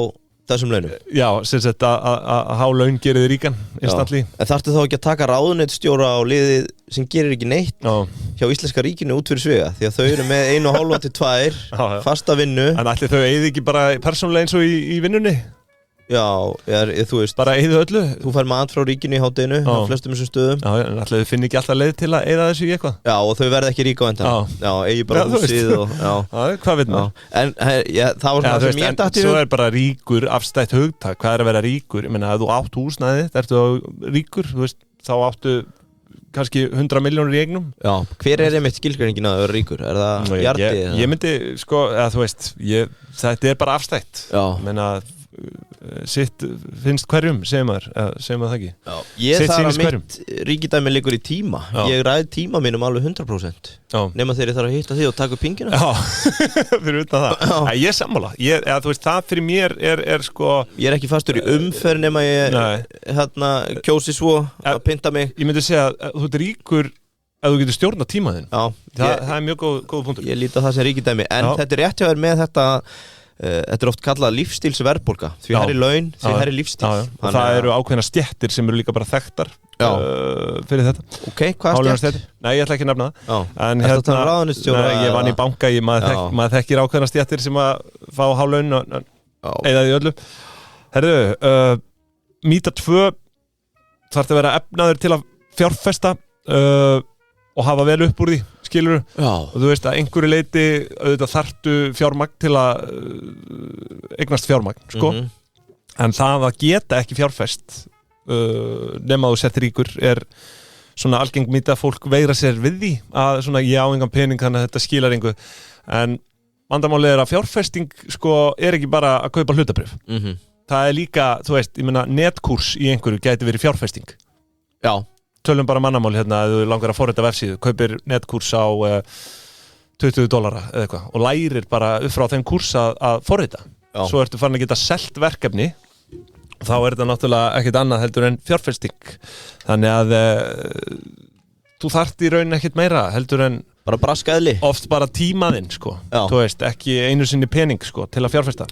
þessum launum? Já, sem sagt að há laun gerir þig ríkan instantly. En þarftu þá ekki að taka ráðuneytisstjóra á liðið sem gerir ekki neitt hjá Íslenska ríkinu út fyrir sviga því að þau eru með 1,5 til 2 fasta vinnu. En ætli þau eyði ekki bara persónulega eins og í vinnunni? Já, þú veist bara eyðu öllu. Þú fær mat frá ríkinu í hádeginu á flestum þessum stöðum. Já, en ætli þau finni ekki alltaf leið til að eyða þessu í eitthvað? Já, og þau verða ekki rík á endanum. Já, eigi bara húsið og hvað veit maður? En það var svona sem ég datt í. Svo er bara ríkur afstætt hugtak. Hvað er að vera ríkur? Ég meina, ef þú átt húsnæði, ertu ríkur, þú veist, þá áttu kannski 100 milljónir í eignum. Já, hver er einmitt skilgreiningin að vera ríkur? Er það Bjarti? Ég myndi, sko, þú veist, þetta er bara afstætt. Já. Meina, sitt finnst hverjum, segir maður það ekki. Já, ég þarf að mitt ríkidæmi liggur í tíma. Ég ræði tíma mínum alveg 100%. Nema þegar ég þarf að hitta því og taka upp pingina. Já, fyrir utan það. Ég er sammála. Þú veist, það fyrir mér er sko ég er ekki fastur í umferð nema ég kjósi svo að pynta mig. Ég myndi segja að þú ert ríkur að þú getur stjórna tíma þinn. Já. Það er mjög góð punktur. Ég líti á það sem ríkidæmi. En þetta er rétt hjá þér með þetta þetta oft kallað lífstílsverðbólga því hærri laun, því hærri lífstíl og það eru ákveðna stéttir sem eru líka bara þekktar fyrir þetta. Ok, hvað stétt? Nei, ég ætla ekki að nefna það. En hérna, ég vann í banka, maður þekkir ákveðna stéttir sem að fá há laun eða því öllu. Herðu, Mýta 2 þarf að vera efnaður til að fjárfesta og hafa vel upp úr því, skilurðu? Og þú veist að einhverju leiti auðvitað þarftu fjármagn til að eignast fjármagn, sko. En það að geta ekki fjárfest nema þú sett ríkur svona algeng mýta að fólk veigra sér við því að svona ég á engan pening þannig að þetta skilar engu. En vandamálið að fjárfesting sko ekki bara að kaupa hlutabréf. Það líka, þú veist, ég meina netkúrs í einhverju gæti verið fjárfesting. Já. Tölum bara mannamál hérna að þú langar að forrita vefsíðu, kaupir netkúrs á $20 eða eitthvað og lærir bara upp frá þeim kúrs að forrita. Svo ertu farin að geta selt verkefni og þá þetta náttúrulega ekkert annað heldur en fjárfesting. Þannig að þú þarft í raun ekkert meira heldur en bara braskaðli. Oft bara tímaðinn, sko. Þú veist, ekki einu sinni pening, sko, til að fjárfesta.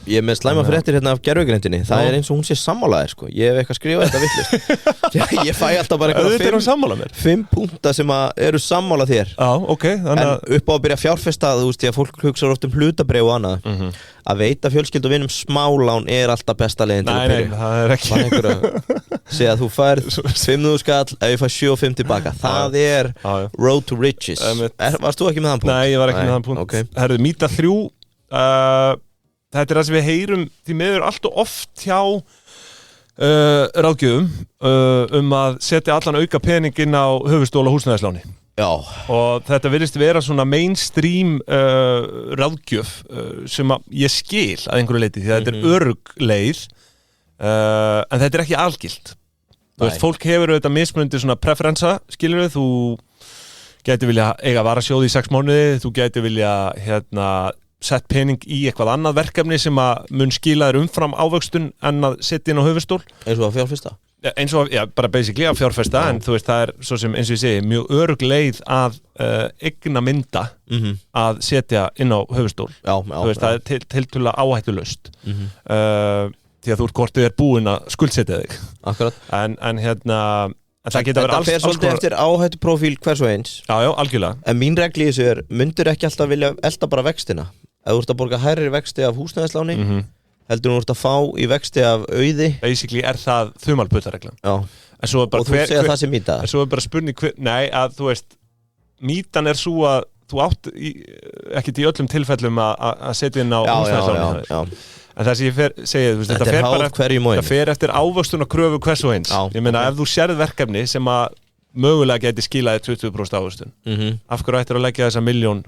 Ég er með slæma fréttir hérna af gervigrindinni. Það eins og hún sé sammálaðir, sko. Ég hef eitthvað skrifað þetta vitlaust. Ég fæ alltaf bara eitthvað 5 punkta sem eru sammála þér. Já, ok. En upp á að byrja að fjárfesta, þú veist, því að fólk hugsa oft hlutabréf og annað. Að veita fjölskyldu og vinum smálán alltaf besta leiðin til að byrja. Nei, það ekki. Segja að þú færð 5.000 skall ef ég fær 7.500 tilbaka. Það road to riches. Varst þú ekki með þann punkt? Nei, ég var ekki með þann punkt. Herðu, Mýta 3, þetta það sem við heyrum því miður allt og oft hjá ráðgjöfum að setja allan auka pening inn á höfuðstól og húsnæðisláni. Já. Og þetta virðist vera svona mainstream ráðgjöf sem ég skil að einhverju leiti því að þetta örugg leið en þetta ekki algilt. Þú veist, fólk hefur auðvitað mismunandi svona preferensa, skilur við, þú gæti vilja eiga varasjóð í 6 mánuði, þú gæti vilja sett pening í eitthvað annað verkefni sem að mun skila þér umfram ávöxtun en að setja inn á höfuðstól. Eins og að fjárfesta? Eins og, já, bara basically að fjárfesta, en þú veist, það svo sem, eins og ég segi, mjög örugg leið að eigna mynda að setja inn á höfuðstól. Þú veist, það tiltölulega áhættulaust. Því að þú kortið búinn að skuldsetja þig. Akkurat. En það geta verið alls fer svolítið eftir áhættuprófíl hvers og eins. Já, algjörlega. En mín regli í þessu myndur ekki alltaf vilja elda bara vextina. Ef þú ert að borga hærri vexti af húsnæðisláni, heldur þú ert að fá í vexti af auði. Basically það þumalputtareglan. Já. Og þú segja það sem mýta. En svo bara spurning, nei, að þú veist, mýtan svo að þú átt ekkert í öllum tilfellum að setja inn á húsnæðisláni. Já. En það sem ég segi, þetta fer eftir ávöxtun og kröfu hvers og eins. Ég meina, ef þú sérð verkefni sem að mögulega geti skilaði 20% ávöxtun, af hverju ættir að leggja þessa 1 milljón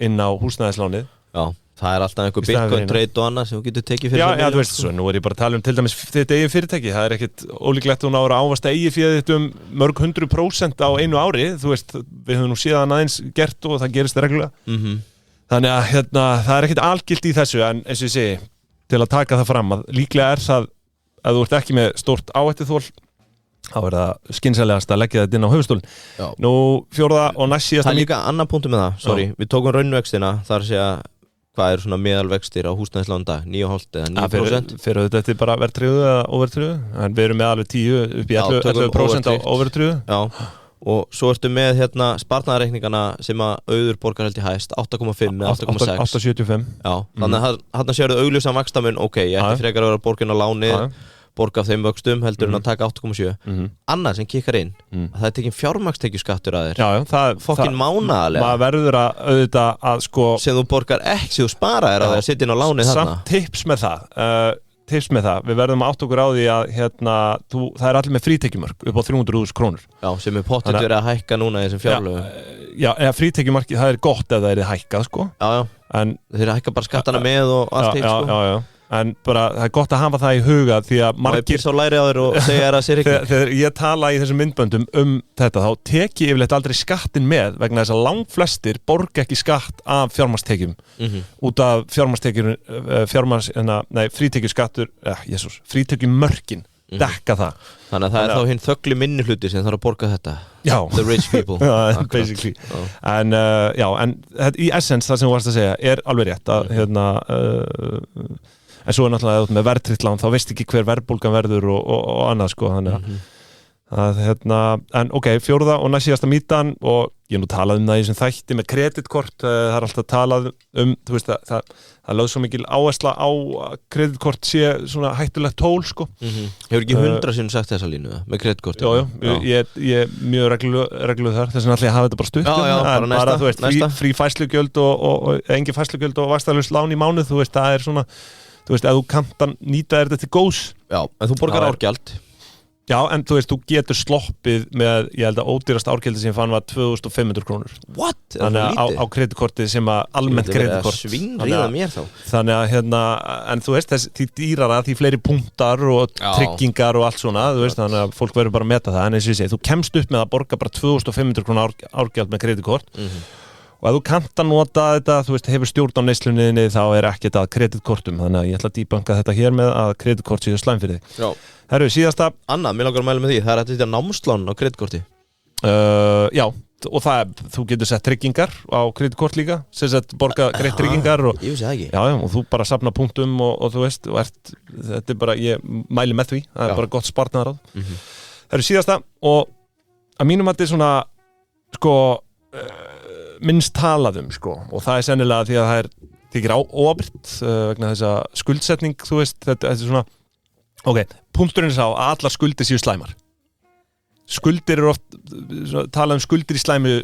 inn á húsnæðislánið? Já, það alltaf einhver Bitcoin trade og annað sem þú getur tekið fyrir. Já, þú veist svo, nú ég bara að tala til dæmis þitt eigin fyrirtæki, það ekkert ólíklegt að nára ávasta eigið fyrir þitt mörg 100% á einu ári, þú veist, við höfum nú síðan aðeins gert og það gerist reglulega. Þannig að það ekkert algilt í þessu, en eins og ég segi, til að taka það fram að líklega það að þú ert ekki með stórt áhættuþol þá það skynsamlegast að leggja þetta inn á höfuðstólinn. Nú 4. og næst síðasta. Það líka annar punktur með það, við tókum raunvextina, þar segja hvað svona meðalvextir á húsnæðislán dag, 9,5 eða 9%? Fyrir þetta bara verðtryggðu eða óverðtryggðu, en við erum með alveg 10 upp í 11% á óverðtryggðu. Já. Og svo ertu með sparnaðarreikningana sem að auður borgar held í hæst 8,5 eða 8,6 8,75. Já, þannig að þarna sérðu augljósan vaxtamun, ok, ég ætti frekar að vera borgin á láni, borga af þeim vöxtum heldur en að taka 8,7. Annað sem kikkar inn, að það tekinn fjármagnstekjuskattur að þér. Já, fokkin mánaðarlega. Maður verður að auðvitað að sko sem þú borgar ekki, sem þú spara þér að það setja inn á láni þarna. Samt tips með það, við verðum að átta okkur á því að það allir með frítekjumörk upp á 300.000 krónur. Já, sem pottet verið að hækka núna í þessum fjárlögum. Já, frítekjumarki, það gott ef það hækkað, sko. Já, en þeir hækka bara skattana með og allt hitt, sko. Já. En bara, það gott að hafa það í huga því að margir svo læri á þér og segja að sér ekki. Þegar ég tala í þessum myndböndum þetta, þá tek ég yfirleitt aldrei skattin með vegna þess að langflestir borga ekki skatt af fjármagnstekjum út af frítekjuskattur, frítekjumörkin dekka það. Þannig að það er þá hinn þöggli minnihluti sem þarf að borga þetta. Já. The rich people. Já, basically. En í essence það sem þú varst að segja er alveg rétt að en svo náttúrulega með verðtryggt lán þá veist ekki hver verðbólgan verður og annað sko, þannig að en ok, fjórða og næst síðasta mítan og ég nú talað það í þessum þætti með kreditkort, það er alltaf talað þú veist það lögð svo mikil áhersla á að kreditkort sé svona hættulegt tól sko. Hefur ekki 100 sinnum sagt þessa línu með kreditkort? Jú, ég er mjög regluð þar, þess vegna ætla ég að hafa þetta bara stutt bara þú veist, frí færslugjöld og engin færslugjöld og vaxtalaust lán í mánuð, þú veist, það er svona þú veist, ef þú kannt að nýta þetta til góðs Já, en þú borgar árgjald Já, en þú veist, þú getur sloppið með, ég held að ódýrast árgjaldi sem ég fann var 2.500 krónur. What? Þannig að á kreditkortið sem að almennt kreditkort. Svínríða mér þá. Þannig að en þú veist, því dýrara, því fleiri punktar og tryggingar og allt svona, þú veist, þannig að fólk verður bara að meta það. En eins og ég segi, þú kemst upp með að borga bara 2.500 krónur árgjald með kreditkort. Og ef þú kannt að nota þetta, þú veist, hefur stjórn á neysluninni, þá er ekkert að kreditkortum. Þannig að ég ætla að dýbanka þetta hér með að kreditkort séu slæm fyrir þig. Já. Herru, síðasta Anna, mér langar að mæla með því, það er að þetta námslán á kreditkorti Já, og þú getur sett tryggingar á kreditkort líka sem sett borga greitt tryggingar og, Ég vissi það ekki Já, og þú bara safna punktum og þú veist þetta er bara, ég mæli með því það er bara gott sparnaðaráð Herru, síðasta og að mínum að þetta er svona sko minnst talað sko og það er sennilega því að það er þykir óábyrgt vegna þess að skuldsetning, þú veist, þetta er svona Ok, punkturinn er sá að allar skuldir séu slæmar. Skuldir eru oft, talað skuldir í slæmu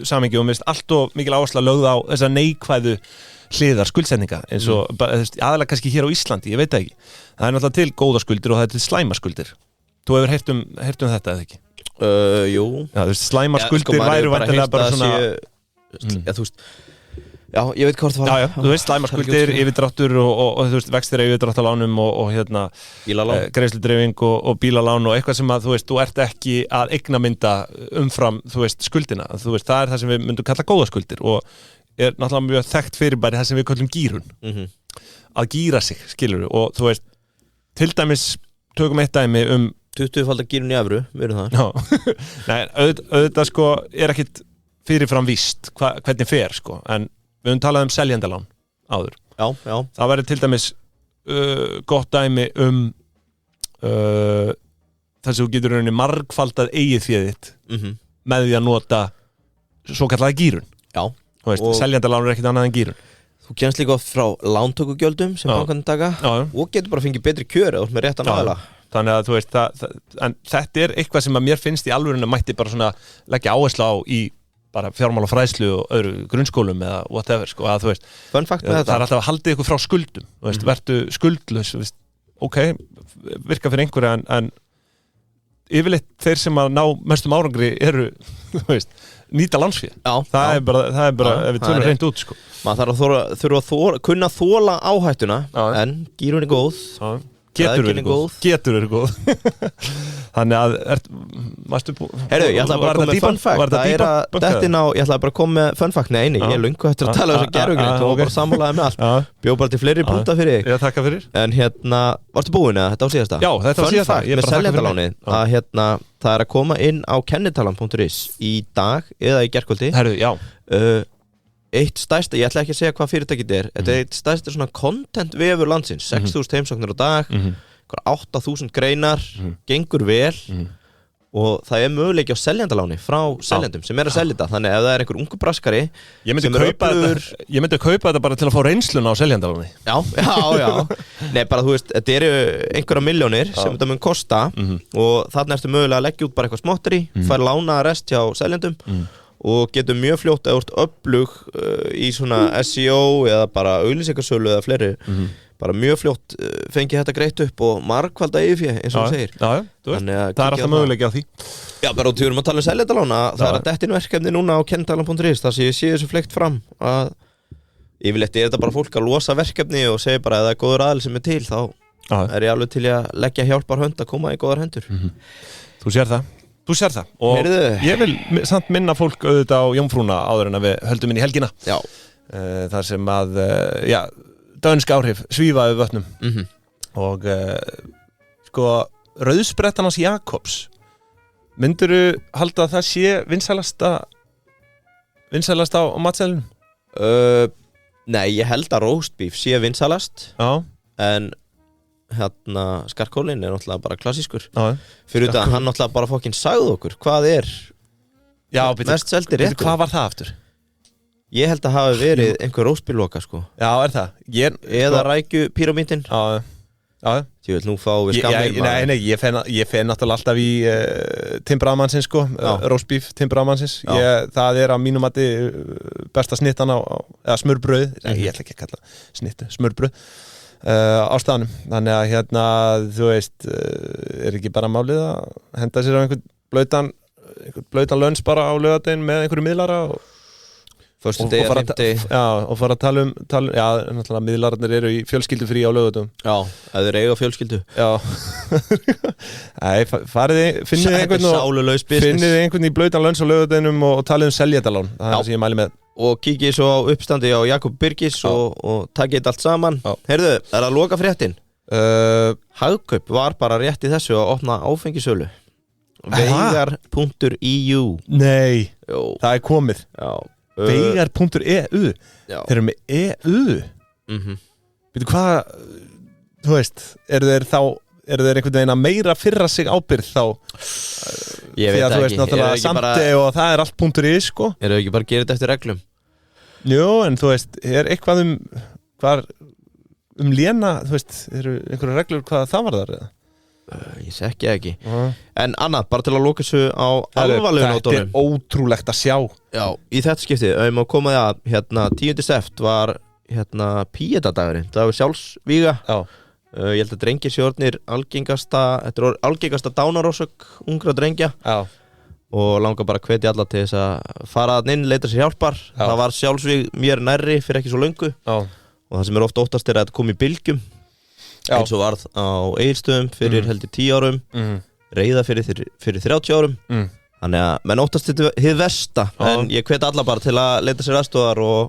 samhengi og minnst allt og mikil áhersla lögð á þessa neikvæðu hliðar skuldsetninga eins og aðalega kannski hér á Íslandi, ég veit það ekki. Það er náttúrulega til góða skuldir og það er til slæma skuldir. Þú hefur heyrt um þetta eða ekki? Jú. Já, þú veist, slæma skuldir væru vantilega bara svona... Já, þú veist... Já, ég veit hvort það var. Já, þú veist, slæmar skuldir, yfirdráttur og þú veist, vextir yfirdráttalánum og greiðsludreifing og bílalán og eitthvað sem að, þú veist, þú ert ekki að eignamynda umfram, þú veist, skuldina. Þú veist, það er það sem við myndum kalla góða skuldir og er náttúrulega mjög þekkt fyrirbæri það sem við kallum gírun. Að gíra sig, skilur við, og þú veist, til dæmis, tökum eitt dæmi 20-falda gírun í evru, við erum það. Já, nei, auðvitað sko, er ekkit fyrirfram víst hvernig fer, sko, en við höfum talað seljendalán áður. Já. Það væri til dæmis gott dæmi þess að þú getur rauninni margfaldað eigið féð þitt með því að nota svo kallaða gírun. Já. Þú veist, seljendalán er ekkert annað en gírun. Þú kennst líka oft frá lántökugjöldum sem bankarnir taka og getur bara fengið betri kjör eða með réttan aðila. Þannig að þú veist, en þetta er eitthvað sem að mér finnst í alvörinu mætti bara svona leggja áherslu á í bara fjármálafræðslu og öðru grunnskólum eða whatever, sko, að þú veist Fun fact með þetta. Það er alltaf að halda ykkur frá skuldum, þú veist, vertu skuldlaus, þú veist, ok, virka fyrir einhverja en yfirleitt þeir sem að ná mestum árangri eru, þú veist, nýta lánsfé. Það er bara ef við tölum hreint út, sko. Maður þurfa að kunna þola áhættuna, en gírun er góð. Getur verið góð Þannig að Herru, ég ætla bara að koma með fun fact Það er að dettin á, ég ætla bara að koma með fun fact Nei, ég er löngu eftir að tala um þessu gerfugreind og bara sammálaði með allt Bjóð bara til fleiri punkta fyrir þig Já, takk fyrir En varstu búin eða þetta á síðasta? Já, þetta á síðasta Fun fact með seljendaláni að það er að koma inn á kennitalan.is í dag eða í gærkvöldi Herru, já Eitt stærsta, ég ætla ekki að segja hvað fyrirtækið er Þetta er eitt stærsta svona content vefur landsins 6.000 heimsóknir á dag 8.000 greinar gengur vel og það er möguleiki á seljendaláni frá seljendum sem er að selja þetta þannig ef það er einhver ungu braskari Ég myndi kaupa þetta bara til að fá reynsluna á seljendaláni Já Nei, bara þú veist, þetta eru einhverja milljónir sem þetta mun kosta og þarna ertu mögulega að leggja út bara eitthvað smotteri fær lánaða rest hjá seljendum og getur mjög fljótt að vera öflug í svona SEO eða bara auglýsingasölu eða fleiri bara mjög fljótt fengi þetta greitt upp og margfalda yfirfé eins og þú segir það er alltaf möguleiki á því Já, bara út í að tala seljendalána það er að dettin verkefni núna á kennitalan.is þar sem ég sé þessu fleygt fram að yfirleitt er þetta bara fólk að losa verkefni og segja bara að það er góður aðil sem er til þá er ég alveg til að leggja hjálpar hönd að koma í góðar hendur Þú sér það og ég vil samt minna fólk auðvitað á Jómfrúna áður en að við höldum inn í helgina þar sem að dönsk áhrif svífa yfir vötnum og sko rauðsprettan hans Jakobs myndirðu halda að það sé vinsælasta á matseðlinum? Nei, ég held að roast beef sé vinsalast. Já. En skarkólinn náttúrulega bara klassískur. Já. Fyrir þetta hann náttúrulega bara fokkin sagði okkur hvað mest seldi réttur. Hvað var það aftur? Ég held að hafi verið einhver roast beef loka sko. Já, það? Eða rækju píramídin. Já. Ég vil nú fá við skammir. Nei, ég fer náttúrulega alltaf í Tim Bramansins sko, roast beef Tim Bramansins. Það að mínum mati besta snittan eða smurbröð, ég ætla ekki að kalla snittu, smurbröð á staðnum. Þannig að þú veist, ekki bara málið að henda sér á einhvern blautan lönns bara á laugardaginn með einhverju miðlara og fara að tala um náttúrulega miðlararnir eru í fjölskyldufrí á laugardögum. Já, ef þeir eiga fjölskyldu. Já. Nei, finnið einhvern í blautan lönns á laugardaginum og talið seljendalán. Það er það sem ég mæli með. Og kikið svo á uppstandi á Jakob Birgis og takið þetta allt saman. Heyrðu, það að loka fréttin? Hagkaup var bara rétt í þessu að opna áfengisölu. Veigar.eu. Nei, Jó. Það er komið. Já. Veigar.eu. Þeir eru með EU. Veitu hvað, þú veist, eru þeir einhvern veginn að meira firra sig ábyrgð þá? Ég veit ekki. Því að þú veist náttúrulega samti og það er allt .is sko. Eru þau ekki bara að gera þetta eftir reglum? Jú, en þú veist, er eitthvað léna, þú veist, eru einhverja reglur hvað það var þar eða? Ég þekki ekki. En annað, bara til að loka þessu á alvarlegu nótunum. Þetta er ótrúlegt að sjá. Já, í þetta skiptið, má koma því að 10. sept var Píetadagurinn, það var sjálfsvíga. Já. Ég held að drengir sé orðnir algengasta dánarósök ungra drengja. Já. Og langar bara að hvetja alla til þess að fara þarna inn, leita sér hjálpar. Já. Það var sjálfsvíg mér nærri fyrir ekki svo löngu. Já. Og það sem er ofta óttast er að þetta kom í bylgjum. Já. Eins og varð á Egilsstöðum fyrir heldur 10 árum, Reiða fyrir 30 árum. Þannig að menn óttast þetta hið versta. En ég hvet alla bara til að leita sér aðstoðar og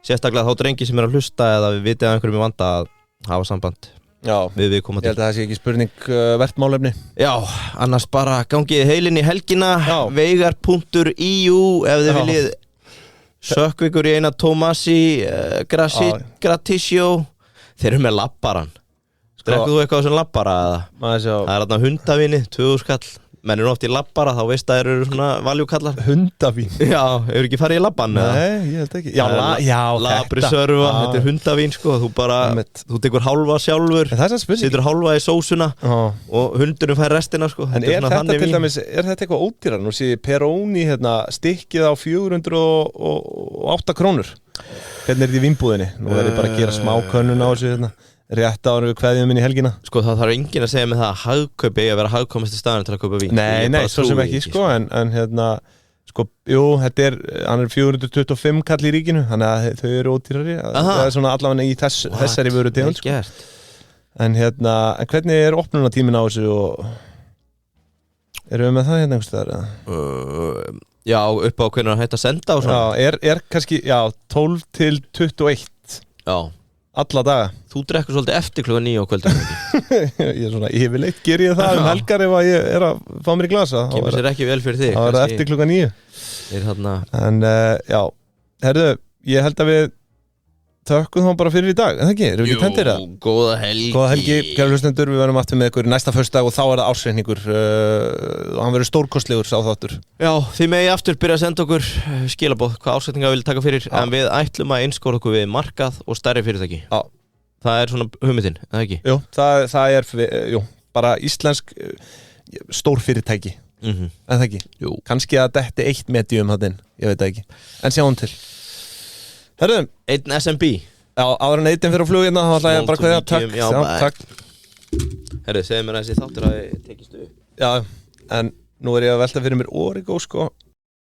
sérstaklega þá drengi sem er að hlusta eða við vitið að einhverjum í vanda að hafa samband. Já, við koma til. Ég held að það sé ekki spurning vert málefni. Já, annars bara gangið heilinn í helgina. Veigar.eu ef þið viljið sökku ykkur í eina Tomasi Gratisio. Þeir eru með labbaran. Drekkuð þú eitthvað sem labbara eða? Það er þarna hundavíni, 2000 skall. Menn eru oft í labbara, þá veist að þeir eru svona valjúkallar. Hundavín? Já, hefur ekki farið í labban eða? Nei, ég held ekki. Já, Labrisörfa, þetta er hundavín sko. Þú tekur hálfa sjálfur, setur hálfa í sósuna og hundurinn fær restina sko. En er þetta til dæmis, er þetta eitthvað ódýrar? Nú sé Peroni stikkið á 408 krónur. Hvernig er þetta í vínbúðinni? Nú er ég bara að gera smá könnun á þessu rétt ára við kveðjum inn í helgina. Sko það þarf enginn að segja með það að hagkaup eigi að vera hagkomasti staðan til að kaupa vín. Nei, svo sem ekki sko, en sko, jú, hann er 425 kall í ríkinu, þannig að þau eru ódýrari. Það er svona allavega í þessari vöru tegund sko. En en hvernig er opnunartíminn á þessu og erum við með það einhvers staðar? Já, upp á hvernig hann hægt að senda og svona. Já, er kannski, 12 til 21. Já. Alla daga. Þú drekkur svolítið eftir klukkan 9 á kvöldum. Ég er svona yfirleitt ger ég það helgar ef að ég er að fá mér í glasa. Kemur sér ekki vel fyrir þig. Það var eftir klukkan 9. En já, herðu, ég held að við tökkum þá bara fyrir í dag, en það ekki? Erum við ekki tendir það? Góða helgi. Góða helgi, kæru hlustendur, við verðum aftur með ykkur næsta föstudag og þá er það ársreikningur og hann verður stórkostlegur sá þáttur. Já, þið megi aftur byrja að senda okkur skilaboð hvað ársreikninga vil taka fyrir, en við ætlum að einskora okkur við markað og stærri fyrirtæki. Já. Það er svona hugmyndin, eða ekki? Jú, það er bara íslensk stór fyrirtæki, en það ekki? Jú. Kannski að detti eitt medium þarna inn, ég veit það ekki. En sjáum til. Herðu, einn SMB. Já, áður en einn fyrir á flug hérna, þá ætla ég bara að kveðja, takk. Herðu, segðu mér að þessi þáttur hafi tekist upp. Já, en nú er ég að velta fyrir mér Origo, sko.